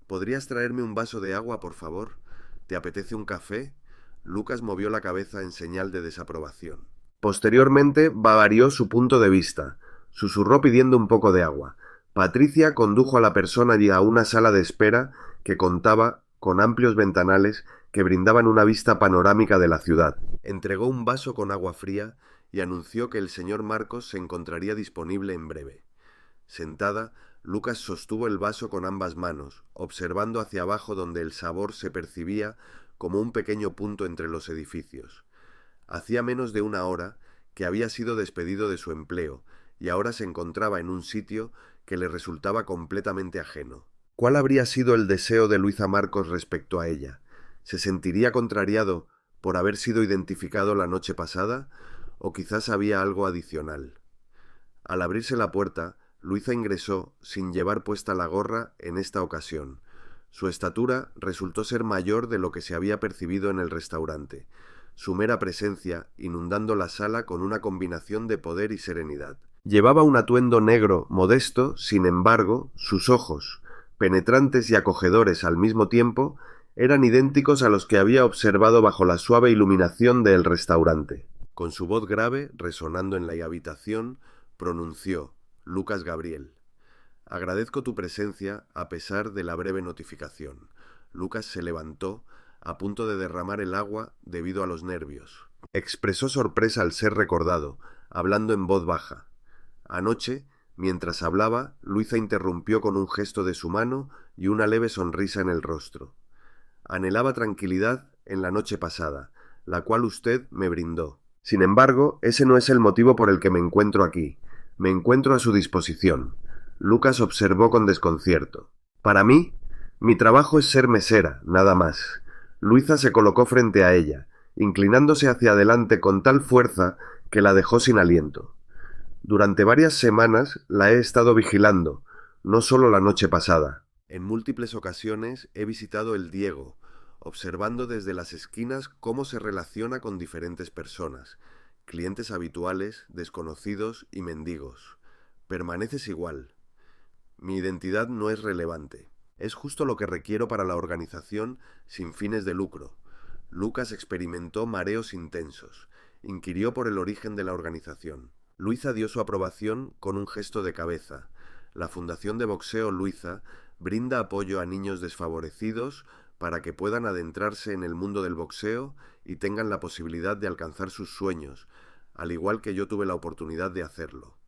¿Podrías traerme un vaso de agua, por favor? ¿Te apetece un café? Lucas movió la cabeza en señal de desaprobación. Posteriormente varió su punto de vista. Susurró pidiendo un poco de agua. Patricia condujo a la persona a una sala de espera que contaba con amplios ventanales que brindaban una vista panorámica de la ciudad. Entregó un vaso con agua fría y anunció que el señor Marcos se encontraría disponible en breve. Sentada, Lucas sostuvo el vaso con ambas manos, observando hacia abajo donde el sabor se percibía como un pequeño punto entre los edificios. Hacía menos de una hora que había sido despedido de su empleo y ahora se encontraba en un sitio que le resultaba completamente ajeno. ¿Cuál habría sido el deseo de Luisa Marcos respecto a ella? ¿Se sentiría contrariado por haber sido identificado la noche pasada? ¿O quizás había algo adicional? Al abrirse la puerta, Luisa ingresó sin llevar puesta la gorra en esta ocasión. Su estatura resultó ser mayor de lo que se había percibido en el restaurante, su mera presencia inundando la sala con una combinación de poder y serenidad. Llevaba un atuendo negro modesto, sin embargo, sus ojos, penetrantes y acogedores al mismo tiempo, eran idénticos a los que había observado bajo la suave iluminación del restaurante. Con su voz grave, resonando en la habitación, pronunció: Lucas Gabriel. Agradezco tu presencia a pesar de la breve notificación. Lucas se levantó, a punto de derramar el agua debido a los nervios. Expresó sorpresa al ser recordado, hablando en voz baja. Anoche, mientras hablaba, Luisa interrumpió con un gesto de su mano y una leve sonrisa en el rostro. Anhelaba tranquilidad en la noche pasada, la cual usted me brindó. Sin embargo, ese no es el motivo por el que me encuentro aquí. Me encuentro a su disposición. Lucas observó con desconcierto. Para mí, mi trabajo es ser mesera, nada más. Luisa se colocó frente a ella, inclinándose hacia adelante con tal fuerza que la dejó sin aliento. Durante varias semanas la he estado vigilando, no solo la noche pasada. En múltiples ocasiones he visitado el Diego, observando desde las esquinas cómo se relaciona con diferentes personas, clientes habituales, desconocidos y mendigos. Permaneces igual. Mi identidad no es relevante. Es justo lo que requiero para la organización sin fines de lucro. Lucas experimentó mareos intensos. Inquirió por el origen de la organización. Luisa dio su aprobación con un gesto de cabeza. La Fundación de Boxeo Luiza brinda apoyo a niños desfavorecidos para que puedan adentrarse en el mundo del boxeo y tengan la posibilidad de alcanzar sus sueños, al igual que yo tuve la oportunidad de hacerlo.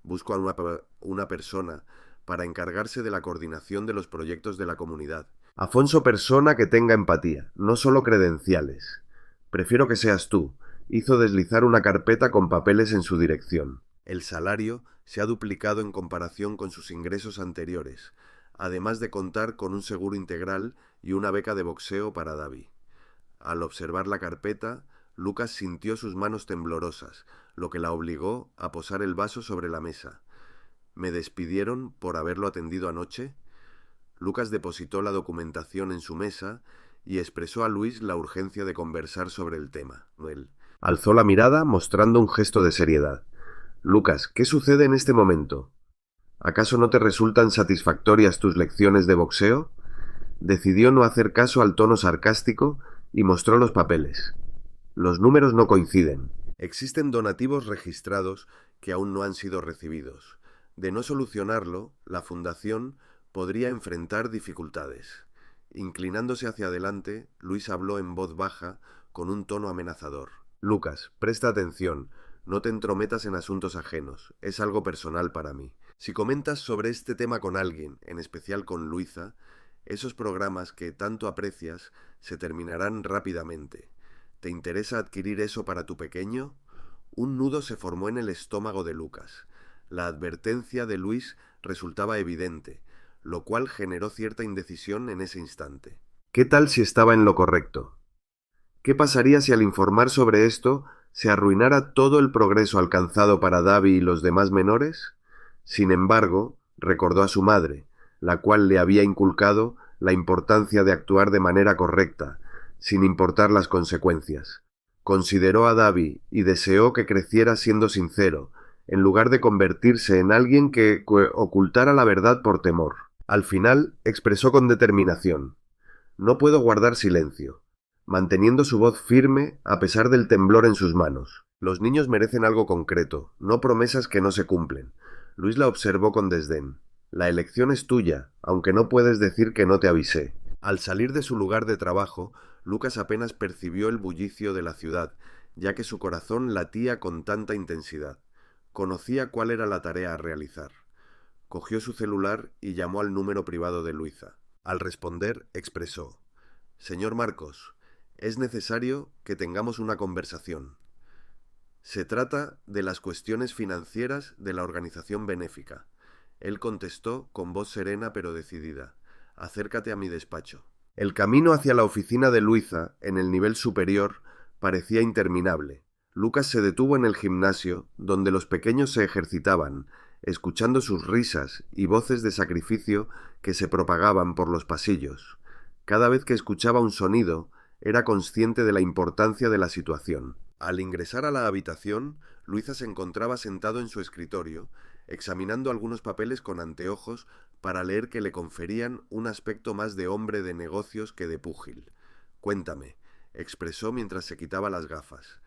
Busco a una persona para encargarse de la coordinación de los proyectos de la comunidad. Afonso, persona que tenga empatía, no solo credenciales. Prefiero que seas tú. Hizo deslizar una carpeta con papeles en su dirección. El salario se ha duplicado en comparación con sus ingresos anteriores, además de contar con un seguro integral y una beca de boxeo para Davi. Al observar la carpeta, Lucas sintió sus manos temblorosas, lo que la obligó a posar el vaso sobre la mesa. ¿Me despidieron por haberlo atendido anoche? Lucas depositó la documentación en su mesa y expresó a Luis la urgencia de conversar sobre el tema. Él alzó la mirada mostrando un gesto de seriedad. Lucas, ¿qué sucede en este momento? ¿Acaso no te resultan satisfactorias tus lecciones de boxeo? Decidió no hacer caso al tono sarcástico y mostró los papeles. Los números no coinciden. Existen donativos registrados que aún no han sido recibidos. De no solucionarlo, la fundación podría enfrentar dificultades. Inclinándose hacia adelante, Luis habló en voz baja, con un tono amenazador. Lucas, presta atención. No te entrometas en asuntos ajenos. Es algo personal para mí. Si comentas sobre este tema con alguien, en especial con Luisa, esos programas que tanto aprecias se terminarán rápidamente. ¿Te interesa adquirir eso para tu pequeño? Un nudo se formó en el estómago de Lucas. La advertencia de Luis resultaba evidente, lo cual generó cierta indecisión en ese instante. ¿Qué tal si estaba en lo correcto? ¿Qué pasaría si al informar sobre esto se arruinara todo el progreso alcanzado para Davi y los demás menores? Sin embargo, recordó a su madre, la cual le había inculcado la importancia de actuar de manera correcta, sin importar las consecuencias. Consideró a Davi y deseó que creciera siendo sincero, en lugar de convertirse en alguien que ocultara la verdad por temor. Al final, expresó con determinación: no puedo guardar silencio, manteniendo su voz firme a pesar del temblor en sus manos. Los niños merecen algo concreto, no promesas que no se cumplen. Luis la observó con desdén. La elección es tuya, aunque no puedes decir que no te avisé. Al salir de su lugar de trabajo, Lucas apenas percibió el bullicio de la ciudad, ya que su corazón latía con tanta intensidad. Conocía cuál era la tarea a realizar. Cogió su celular y llamó al número privado de Luisa. Al responder, expresó: Señor Marcos, es necesario que tengamos una conversación. Se trata de las cuestiones financieras de la organización benéfica. Él contestó con voz serena pero decidida: acércate a mi despacho. El camino hacia la oficina de Luisa, en el nivel superior, parecía interminable. Lucas se detuvo en el gimnasio, donde los pequeños se ejercitaban, escuchando sus risas y voces de sacrificio que se propagaban por los pasillos. Cada vez que escuchaba un sonido, era consciente de la importancia de la situación. Al ingresar a la habitación, Luisa se encontraba sentado en su escritorio, examinando algunos papeles con anteojos para leer que le conferían un aspecto más de hombre de negocios que de púgil. Cuéntame, expresó mientras se quitaba las gafas.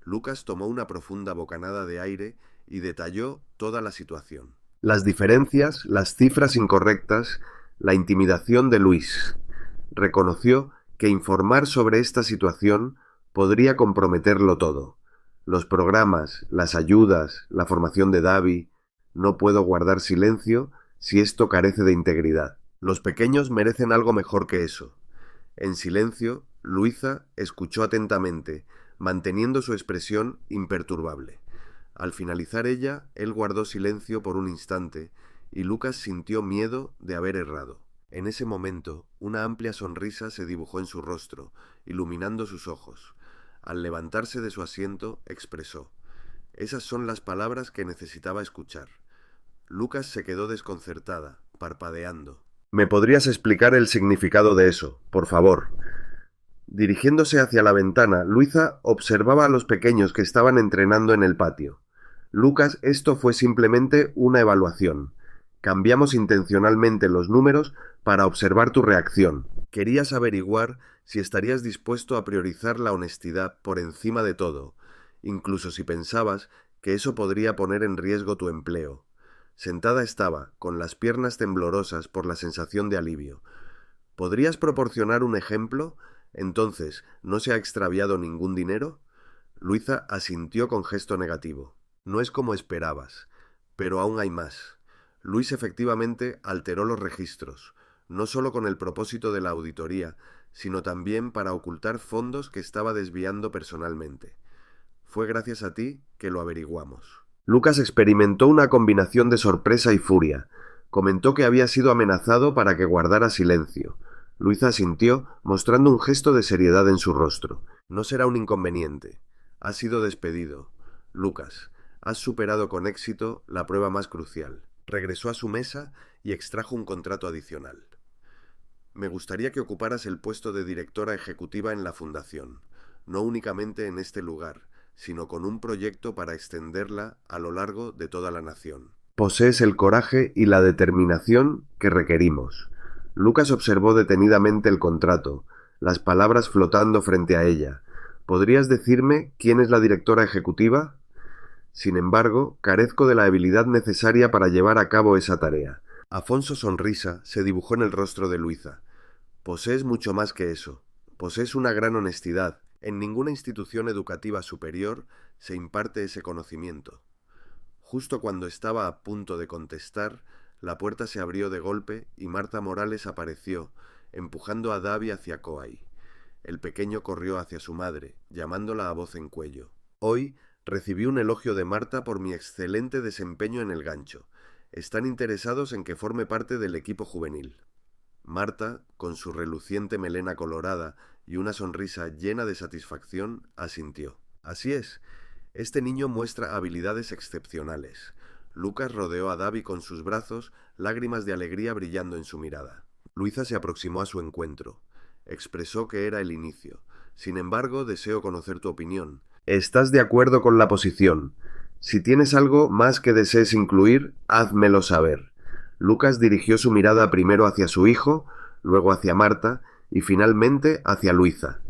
Lucas tomó una profunda bocanada de aire y detalló toda la situación. Las diferencias, las cifras incorrectas, la intimidación de Luis. Reconoció que informar sobre esta situación podría comprometerlo todo. Los programas, las ayudas, la formación de Davi. No puedo guardar silencio si esto carece de integridad. Los pequeños merecen algo mejor que eso. En silencio, Luisa escuchó atentamente, manteniendo su expresión imperturbable. Al finalizar ella, él guardó silencio por un instante, y Lucas sintió miedo de haber errado. En ese momento, una amplia sonrisa se dibujó en su rostro, iluminando sus ojos. Al levantarse de su asiento, expresó: esas son las palabras que necesitaba escuchar. Lucas se quedó desconcertada, parpadeando. ¿Me podrías explicar el significado de eso, por favor? Dirigiéndose hacia la ventana, Luisa observaba a los pequeños que estaban entrenando en el patio. Lucas, esto fue simplemente una evaluación. Cambiamos intencionalmente los números para observar tu reacción. Querías averiguar si estarías dispuesto a priorizar la honestidad por encima de todo, incluso si pensabas que eso podría poner en riesgo tu empleo. Sentada estaba, con las piernas temblorosas por la sensación de alivio. ¿Podrías proporcionar un ejemplo? Entonces, ¿no se ha extraviado ningún dinero? Luisa asintió con gesto negativo. No es como esperabas, pero aún hay más. Luis efectivamente alteró los registros, no solo con el propósito de la auditoría, sino también para ocultar fondos que estaba desviando personalmente. Fue gracias a ti que lo averiguamos. Lucas experimentó una combinación de sorpresa y furia. Comentó que había sido amenazado para que guardara silencio. Luisa asintió, mostrando un gesto de seriedad en su rostro. No será un inconveniente. Has sido despedido. Lucas, has superado con éxito la prueba más crucial. Regresó a su mesa y extrajo un contrato adicional. Me gustaría que ocuparas el puesto de directora ejecutiva en la fundación, no únicamente en este lugar, sino con un proyecto para extenderla a lo largo de toda la nación. Posees el coraje y la determinación que requerimos. Lucas observó detenidamente el contrato, las palabras flotando frente a ella. ¿Podrías decirme quién es la directora ejecutiva? Sin embargo, carezco de la habilidad necesaria para llevar a cabo esa tarea. Afonso sonrisa se dibujó en el rostro de Luisa. Posees mucho más que eso. Posees una gran honestidad. En ninguna institución educativa superior se imparte ese conocimiento. Justo cuando estaba a punto de contestar, la puerta se abrió de golpe y Marta Morales apareció, empujando a Davi hacia Coay. El pequeño corrió hacia su madre, llamándola a voz en cuello. Hoy recibí un elogio de Marta por mi excelente desempeño en el gancho. Están interesados en que forme parte del equipo juvenil. Marta, con su reluciente melena colorada y una sonrisa llena de satisfacción, asintió. Así es. Este niño muestra habilidades excepcionales. Lucas rodeó a Davi con sus brazos, lágrimas de alegría brillando en su mirada. Luisa se aproximó a su encuentro. Expresó que era el inicio. Sin embargo, deseo conocer tu opinión. ¿Estás de acuerdo con la posición? Si tienes algo más que desees incluir, házmelo saber. Lucas dirigió su mirada primero hacia su hijo, luego hacia Marta y finalmente hacia Luisa.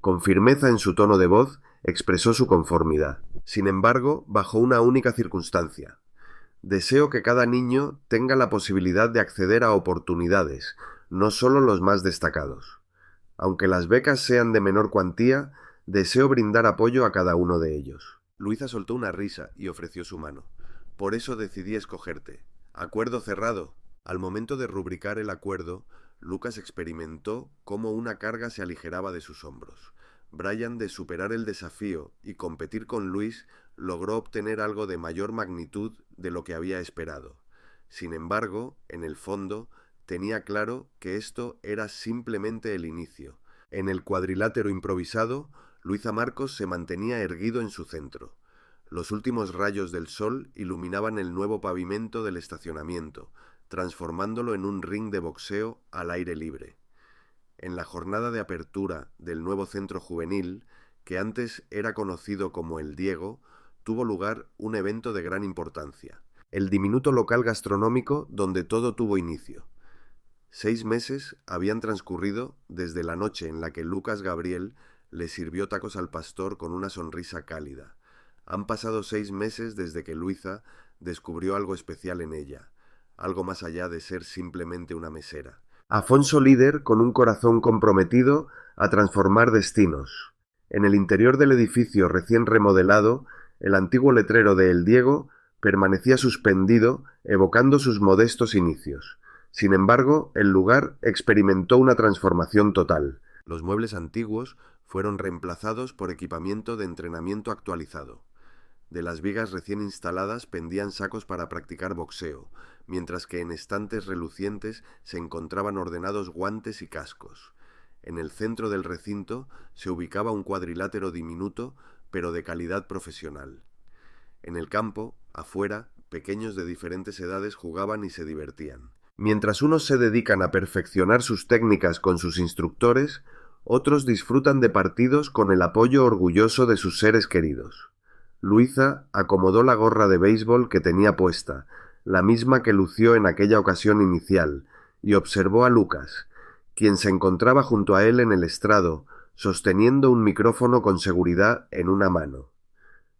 Con firmeza en su tono de voz, expresó su conformidad. Sin embargo, bajo una única circunstancia. Deseo que cada niño tenga la posibilidad de acceder a oportunidades, no solo los más destacados. Aunque las becas sean de menor cuantía, deseo brindar apoyo a cada uno de ellos. Luisa soltó una risa y ofreció su mano. Por eso decidí escogerte. Acuerdo cerrado. Al momento de rubricar el acuerdo, Lucas experimentó cómo una carga se aligeraba de sus hombros. Brian, de superar el desafío y competir con Luis, logró obtener algo de mayor magnitud de lo que había esperado. Sin embargo, en el fondo, tenía claro que esto era simplemente el inicio. En el cuadrilátero improvisado, Luisa Marcos se mantenía erguido en su centro. Los últimos rayos del sol iluminaban el nuevo pavimento del estacionamiento, transformándolo en un ring de boxeo al aire libre. En la jornada de apertura del nuevo centro juvenil, que antes era conocido como El Diego, tuvo lugar un evento de gran importancia. El diminuto local gastronómico donde todo tuvo inicio. 6 meses habían transcurrido desde la noche en la que Lucas Gabriel le sirvió tacos al pastor con una sonrisa cálida. Han pasado 6 meses desde que Luisa descubrió algo especial en ella, algo más allá de ser simplemente una mesera. Afonso líder con un corazón comprometido a transformar destinos. En el interior del edificio recién remodelado, el antiguo letrero de El Diego permanecía suspendido, evocando sus modestos inicios. Sin embargo, el lugar experimentó una transformación total. Los muebles antiguos fueron reemplazados por equipamiento de entrenamiento actualizado. De las vigas recién instaladas pendían sacos para practicar boxeo, mientras que en estantes relucientes se encontraban ordenados guantes y cascos. En el centro del recinto se ubicaba un cuadrilátero diminuto, pero de calidad profesional. En el campo, afuera, pequeños de diferentes edades jugaban y se divertían. Mientras unos se dedican a perfeccionar sus técnicas con sus instructores, otros disfrutan de partidos con el apoyo orgulloso de sus seres queridos. Luisa acomodó la gorra de béisbol que tenía puesta, la misma que lució en aquella ocasión inicial, y observó a Lucas, quien se encontraba junto a él en el estrado, sosteniendo un micrófono con seguridad en una mano.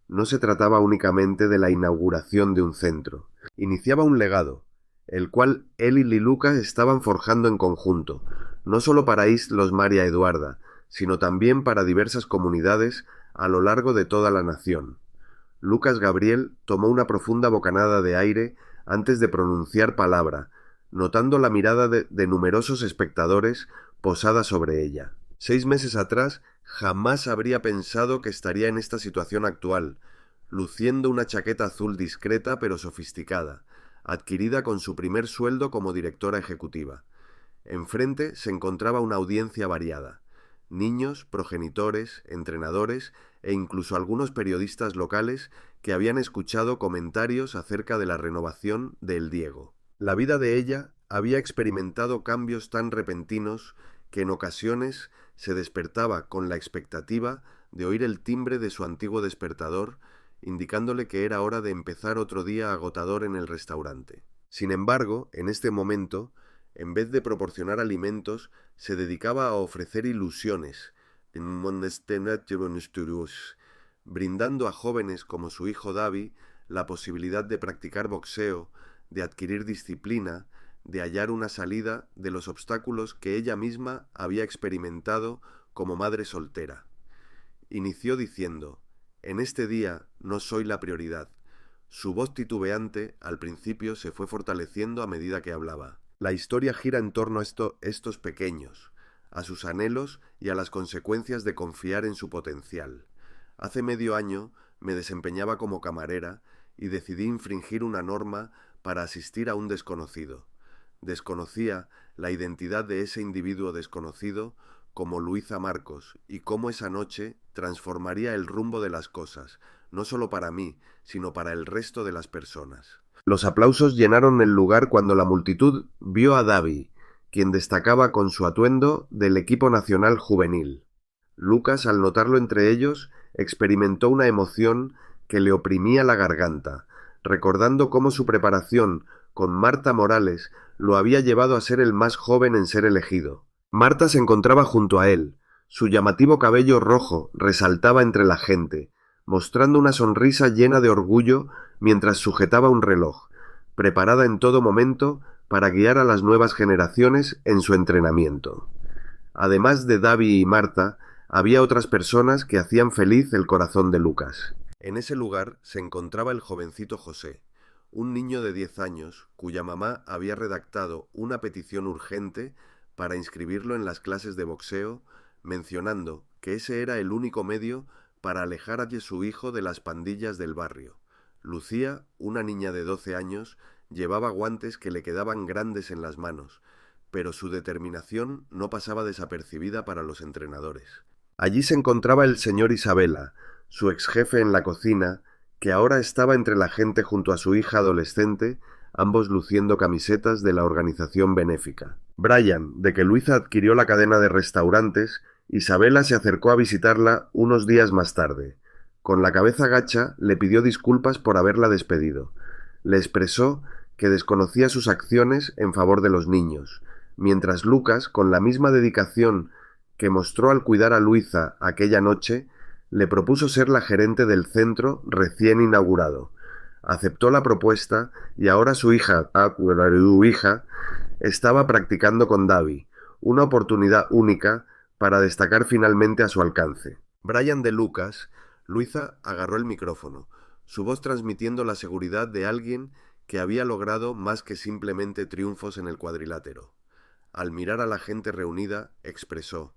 No se trataba únicamente de la inauguración de un centro. Iniciaba un legado, el cual él y Lucas estaban forjando en conjunto, no solo para Islos María Eduarda, sino también para diversas comunidades a lo largo de toda la nación. Lucas Gabriel tomó una profunda bocanada de aire antes de pronunciar palabra, notando la mirada de numerosos espectadores posada sobre ella. 6 meses atrás jamás habría pensado que estaría en esta situación actual, luciendo una chaqueta azul discreta pero sofisticada, adquirida con su primer sueldo como directora ejecutiva. Enfrente se encontraba una audiencia variada: niños, progenitores, entrenadores e incluso algunos periodistas locales que habían escuchado comentarios acerca de la renovación de El Diego. La vida de ella había experimentado cambios tan repentinos que en ocasiones se despertaba con la expectativa de oír el timbre de su antiguo despertador indicándole que era hora de empezar otro día agotador en el restaurante. Sin embargo, en este momento, en vez de proporcionar alimentos, se dedicaba a ofrecer ilusiones, brindando a jóvenes como su hijo Davi la posibilidad de practicar boxeo, de adquirir disciplina, de hallar una salida de los obstáculos que ella misma había experimentado como madre soltera. Inició diciendo: «En este día no soy la prioridad». Su voz titubeante al principio se fue fortaleciendo a medida que hablaba. La historia gira en torno a estos pequeños, a sus anhelos y a las consecuencias de confiar en su potencial. Hace medio año me desempeñaba como camarera y decidí infringir una norma para asistir a un desconocido. Desconocía la identidad de ese individuo desconocido como Luisa Marcos y cómo esa noche transformaría el rumbo de las cosas, no solo para mí, sino para el resto de las personas. Los aplausos llenaron el lugar cuando la multitud vio a Davi, quien destacaba con su atuendo del equipo nacional juvenil. Lucas, al notarlo entre ellos, experimentó una emoción que le oprimía la garganta, recordando cómo su preparación con Marta Morales lo había llevado a ser el más joven en ser elegido. Marta se encontraba junto a él. Su llamativo cabello rojo resaltaba entre la gente, mostrando una sonrisa llena de orgullo mientras sujetaba un reloj, preparada en todo momento para guiar a las nuevas generaciones en su entrenamiento. Además de Davi y Marta, había otras personas que hacían feliz el corazón de Lucas. En ese lugar se encontraba el jovencito José, un niño de 10 años cuya mamá había redactado una petición urgente para inscribirlo en las clases de boxeo, mencionando que ese era el único medio para alejar a su hijo de las pandillas del barrio. Lucía, una niña de 12 años, llevaba guantes que le quedaban grandes en las manos, pero su determinación no pasaba desapercibida para los entrenadores. Allí se encontraba el señor Isabela, su ex jefe en la cocina, que ahora estaba entre la gente junto a su hija adolescente, ambos luciendo camisetas de la organización benéfica. Brian, de que Luisa adquirió la cadena de restaurantes, Isabela se acercó a visitarla unos días más tarde. Con la cabeza gacha, le pidió disculpas por haberla despedido. Le expresó que desconocía sus acciones en favor de los niños, mientras Lucas, con la misma dedicación que mostró al cuidar a Luisa aquella noche, le propuso ser la gerente del centro recién inaugurado. Aceptó la propuesta y ahora su hija, estaba practicando con Davi, una oportunidad única para destacar finalmente a su alcance. Brian de Lucas, Luisa agarró el micrófono, su voz transmitiendo la seguridad de alguien que había logrado más que simplemente triunfos en el cuadrilátero. Al mirar a la gente reunida, expresó: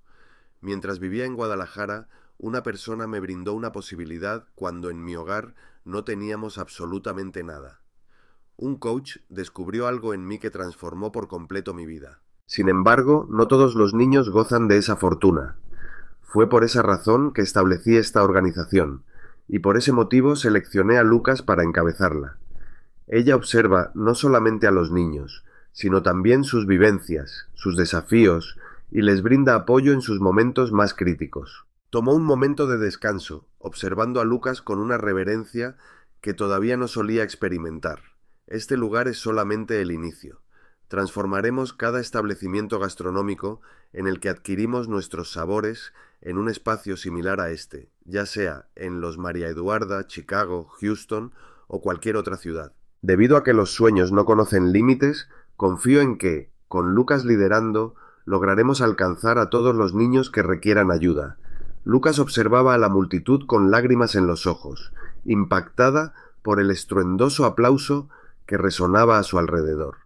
«Mientras vivía en Guadalajara, una persona me brindó una posibilidad cuando en mi hogar no teníamos absolutamente nada. Un coach descubrió algo en mí que transformó por completo mi vida. Sin embargo, no todos los niños gozan de esa fortuna. Fue por esa razón que establecí esta organización, y por ese motivo seleccioné a Lucas para encabezarla. Ella observa no solamente a los niños, sino también sus vivencias, sus desafíos, y les brinda apoyo en sus momentos más críticos». Tomó un momento de descanso, observando a Lucas con una reverencia que todavía no solía experimentar. Este lugar es solamente el inicio. Transformaremos cada establecimiento gastronómico en el que adquirimos nuestros sabores en un espacio similar a este, ya sea en Los María Eduarda, Chicago, Houston o cualquier otra ciudad. Debido a que los sueños no conocen límites, confío en que, con Lucas liderando, lograremos alcanzar a todos los niños que requieran ayuda. Lucas observaba a la multitud con lágrimas en los ojos, impactada por el estruendoso aplauso que resonaba a su alrededor.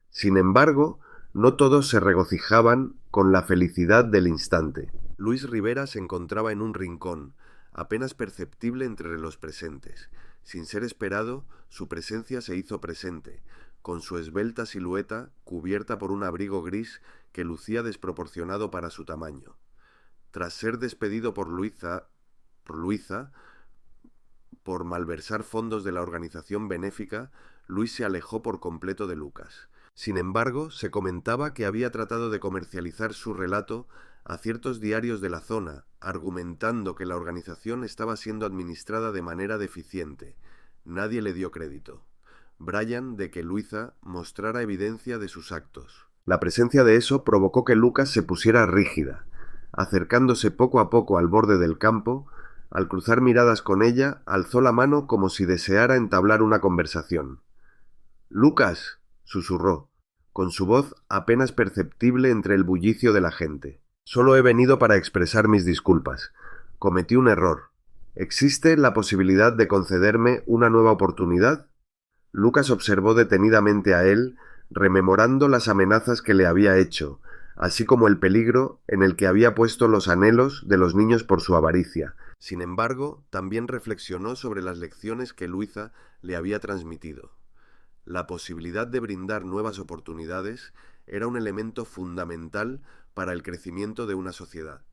Sin embargo, no todos se regocijaban con la felicidad del instante. Luis Rivera se encontraba en un rincón, apenas perceptible entre los presentes. Sin ser esperado, su presencia se hizo presente, con su esbelta silueta cubierta por un abrigo gris que lucía desproporcionado para su tamaño. Tras ser despedido por Luisa por malversar fondos de la organización benéfica, Luis se alejó por completo de Lucas. Sin embargo, se comentaba que había tratado de comercializar su relato a ciertos diarios de la zona, argumentando que la organización estaba siendo administrada de manera deficiente. Nadie le dio crédito. Brian de que Luisa mostrara evidencia de sus actos. La presencia de eso provocó que Lucas se pusiera rígida. Acercándose poco a poco al borde del campo, al cruzar miradas con ella, alzó la mano como si deseara entablar una conversación. «Lucas», susurró, con su voz apenas perceptible entre el bullicio de la gente. «Solo he venido para expresar mis disculpas. Cometí un error. ¿Existe la posibilidad de concederme una nueva oportunidad?» Lucas observó detenidamente a él, rememorando las amenazas que le había hecho, así como el peligro en el que había puesto los anhelos de los niños por su avaricia. Sin embargo, también reflexionó sobre las lecciones que Luisa le había transmitido. La posibilidad de brindar nuevas oportunidades era un elemento fundamental para el crecimiento de una sociedad.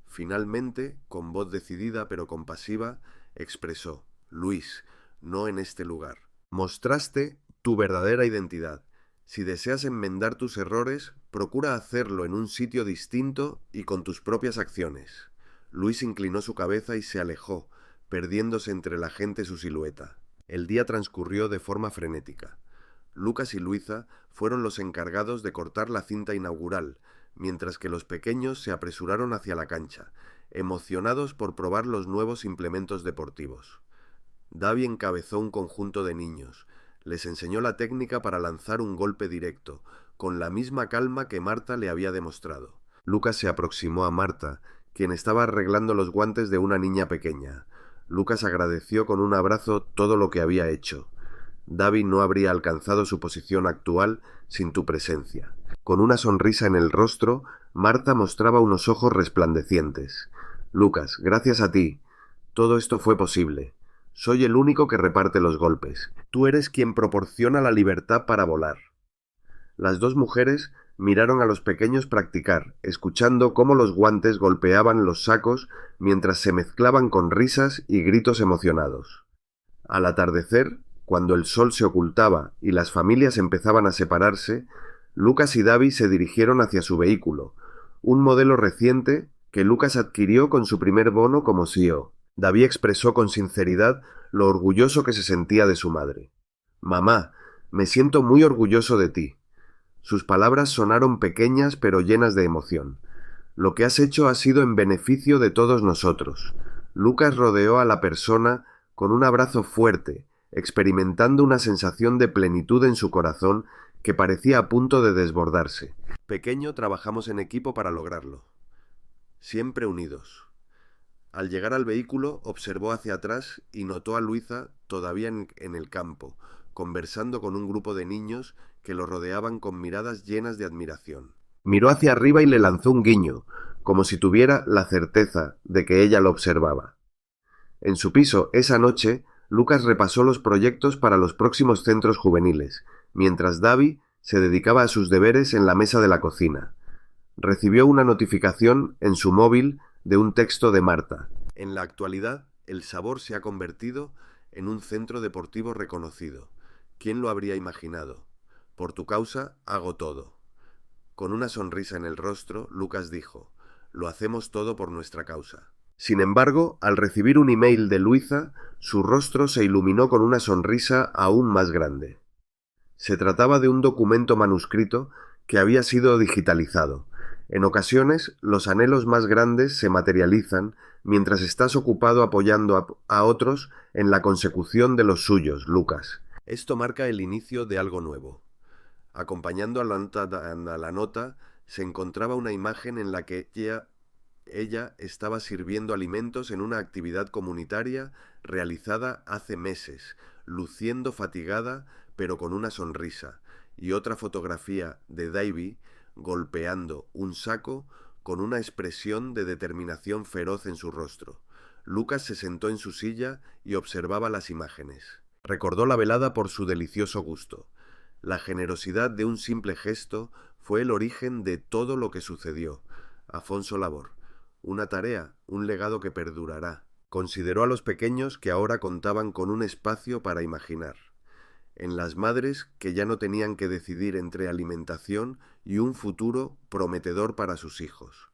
Finalmente, con voz decidida pero compasiva, expresó: «Luis, no en este lugar. Mostraste tu verdadera identidad. Si deseas enmendar tus errores, procura hacerlo en un sitio distinto y con tus propias acciones». Luis inclinó su cabeza y se alejó, perdiéndose entre la gente su silueta. El día transcurrió de forma frenética. Lucas y Luisa fueron los encargados de cortar la cinta inaugural, mientras que los pequeños se apresuraron hacia la cancha, emocionados por probar los nuevos implementos deportivos. Davy encabezó un conjunto de niños. Les enseñó la técnica para lanzar un golpe directo, con la misma calma que Marta le había demostrado. Lucas se aproximó a Marta, quien estaba arreglando los guantes de una niña pequeña. Lucas agradeció con un abrazo todo lo que había hecho. Davy no habría alcanzado su posición actual sin tu presencia. Con una sonrisa en el rostro, Marta mostraba unos ojos resplandecientes. Lucas, gracias a ti. Todo esto fue posible. Soy el único que reparte los golpes. Tú eres quien proporciona la libertad para volar. Las dos mujeres miraron a los pequeños practicar, escuchando cómo los guantes golpeaban los sacos mientras se mezclaban con risas y gritos emocionados. Al atardecer, cuando el sol se ocultaba y las familias empezaban a separarse, Lucas y Davy se dirigieron hacia su vehículo, un modelo reciente que Lucas adquirió con su primer bono como CEO. Davy expresó con sinceridad lo orgulloso que se sentía de su madre. «Mamá, me siento muy orgulloso de ti». Sus palabras sonaron pequeñas pero llenas de emoción. «Lo que has hecho ha sido en beneficio de todos nosotros». Lucas rodeó a la persona con un abrazo fuerte, experimentando una sensación de plenitud en su corazón que parecía a punto de desbordarse. «Pequeño, trabajamos en equipo para lograrlo. Siempre unidos». Al llegar al vehículo, observó hacia atrás y notó a Luisa todavía en el campo, conversando con un grupo de niños que lo rodeaban con miradas llenas de admiración. Miró hacia arriba y le lanzó un guiño, como si tuviera la certeza de que ella lo observaba. En su piso, esa noche, Lucas repasó los proyectos para los próximos centros juveniles, mientras Davy se dedicaba a sus deberes en la mesa de la cocina. Recibió una notificación en su móvil de un texto de Marta. En la actualidad, El Sabor se ha convertido en un centro deportivo reconocido. ¿Quién lo habría imaginado? Por tu causa, hago todo. Con una sonrisa en el rostro, Lucas dijo: «Lo hacemos todo por nuestra causa». Sin embargo, al recibir un email de Luisa, su rostro se iluminó con una sonrisa aún más grande. Se trataba de un documento manuscrito que había sido digitalizado. En ocasiones, los anhelos más grandes se materializan mientras estás ocupado apoyando a otros en la consecución de los suyos, Lucas. Esto marca el inicio de algo nuevo. Acompañando a la nota se encontraba una imagen en la que ella estaba sirviendo alimentos en una actividad comunitaria realizada hace meses, luciendo fatigada pero con una sonrisa, y otra fotografía de Davy golpeando un saco con una expresión de determinación feroz en su rostro. Lucas se sentó en su silla y observaba las imágenes. Recordó la velada por su delicioso gusto. La generosidad de un simple gesto fue el origen de todo lo que sucedió. Afonso Labor. Una tarea, un legado que perdurará. Consideró a los pequeños que ahora contaban con un espacio para imaginar. En las madres que ya no tenían que decidir entre alimentación y un futuro prometedor para sus hijos.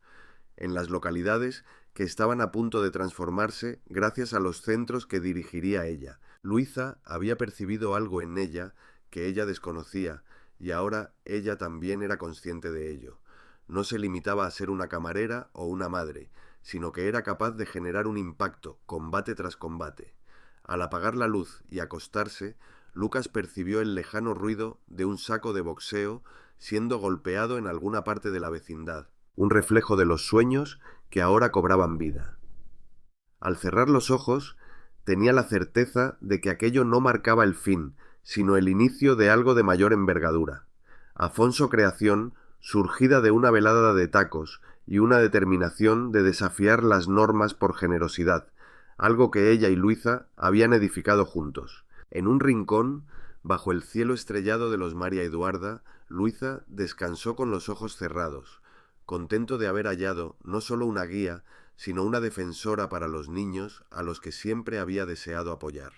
en las localidades que estaban a punto de transformarse gracias a los centros que dirigiría ella. Luisa había percibido algo en ella que ella desconocía, y ahora ella también era consciente de ello. No se limitaba a ser una camarera o una madre, sino que era capaz de generar un impacto, combate tras combate. Al apagar la luz y acostarse, Lucas percibió el lejano ruido de un saco de boxeo siendo golpeado en alguna parte de la vecindad, un reflejo de los sueños que ahora cobraban vida. Al cerrar los ojos, tenía la certeza de que aquello no marcaba el fin, sino el inicio de algo de mayor envergadura. Afonso Creación, surgida de una velada de tacos y una determinación de desafiar las normas por generosidad, algo que ella y Luisa habían edificado juntos. En un rincón, bajo el cielo estrellado de los María Eduarda, Luisa descansó con los ojos cerrados, contento de haber hallado no solo una guía, sino una defensora para los niños a los que siempre había deseado apoyar.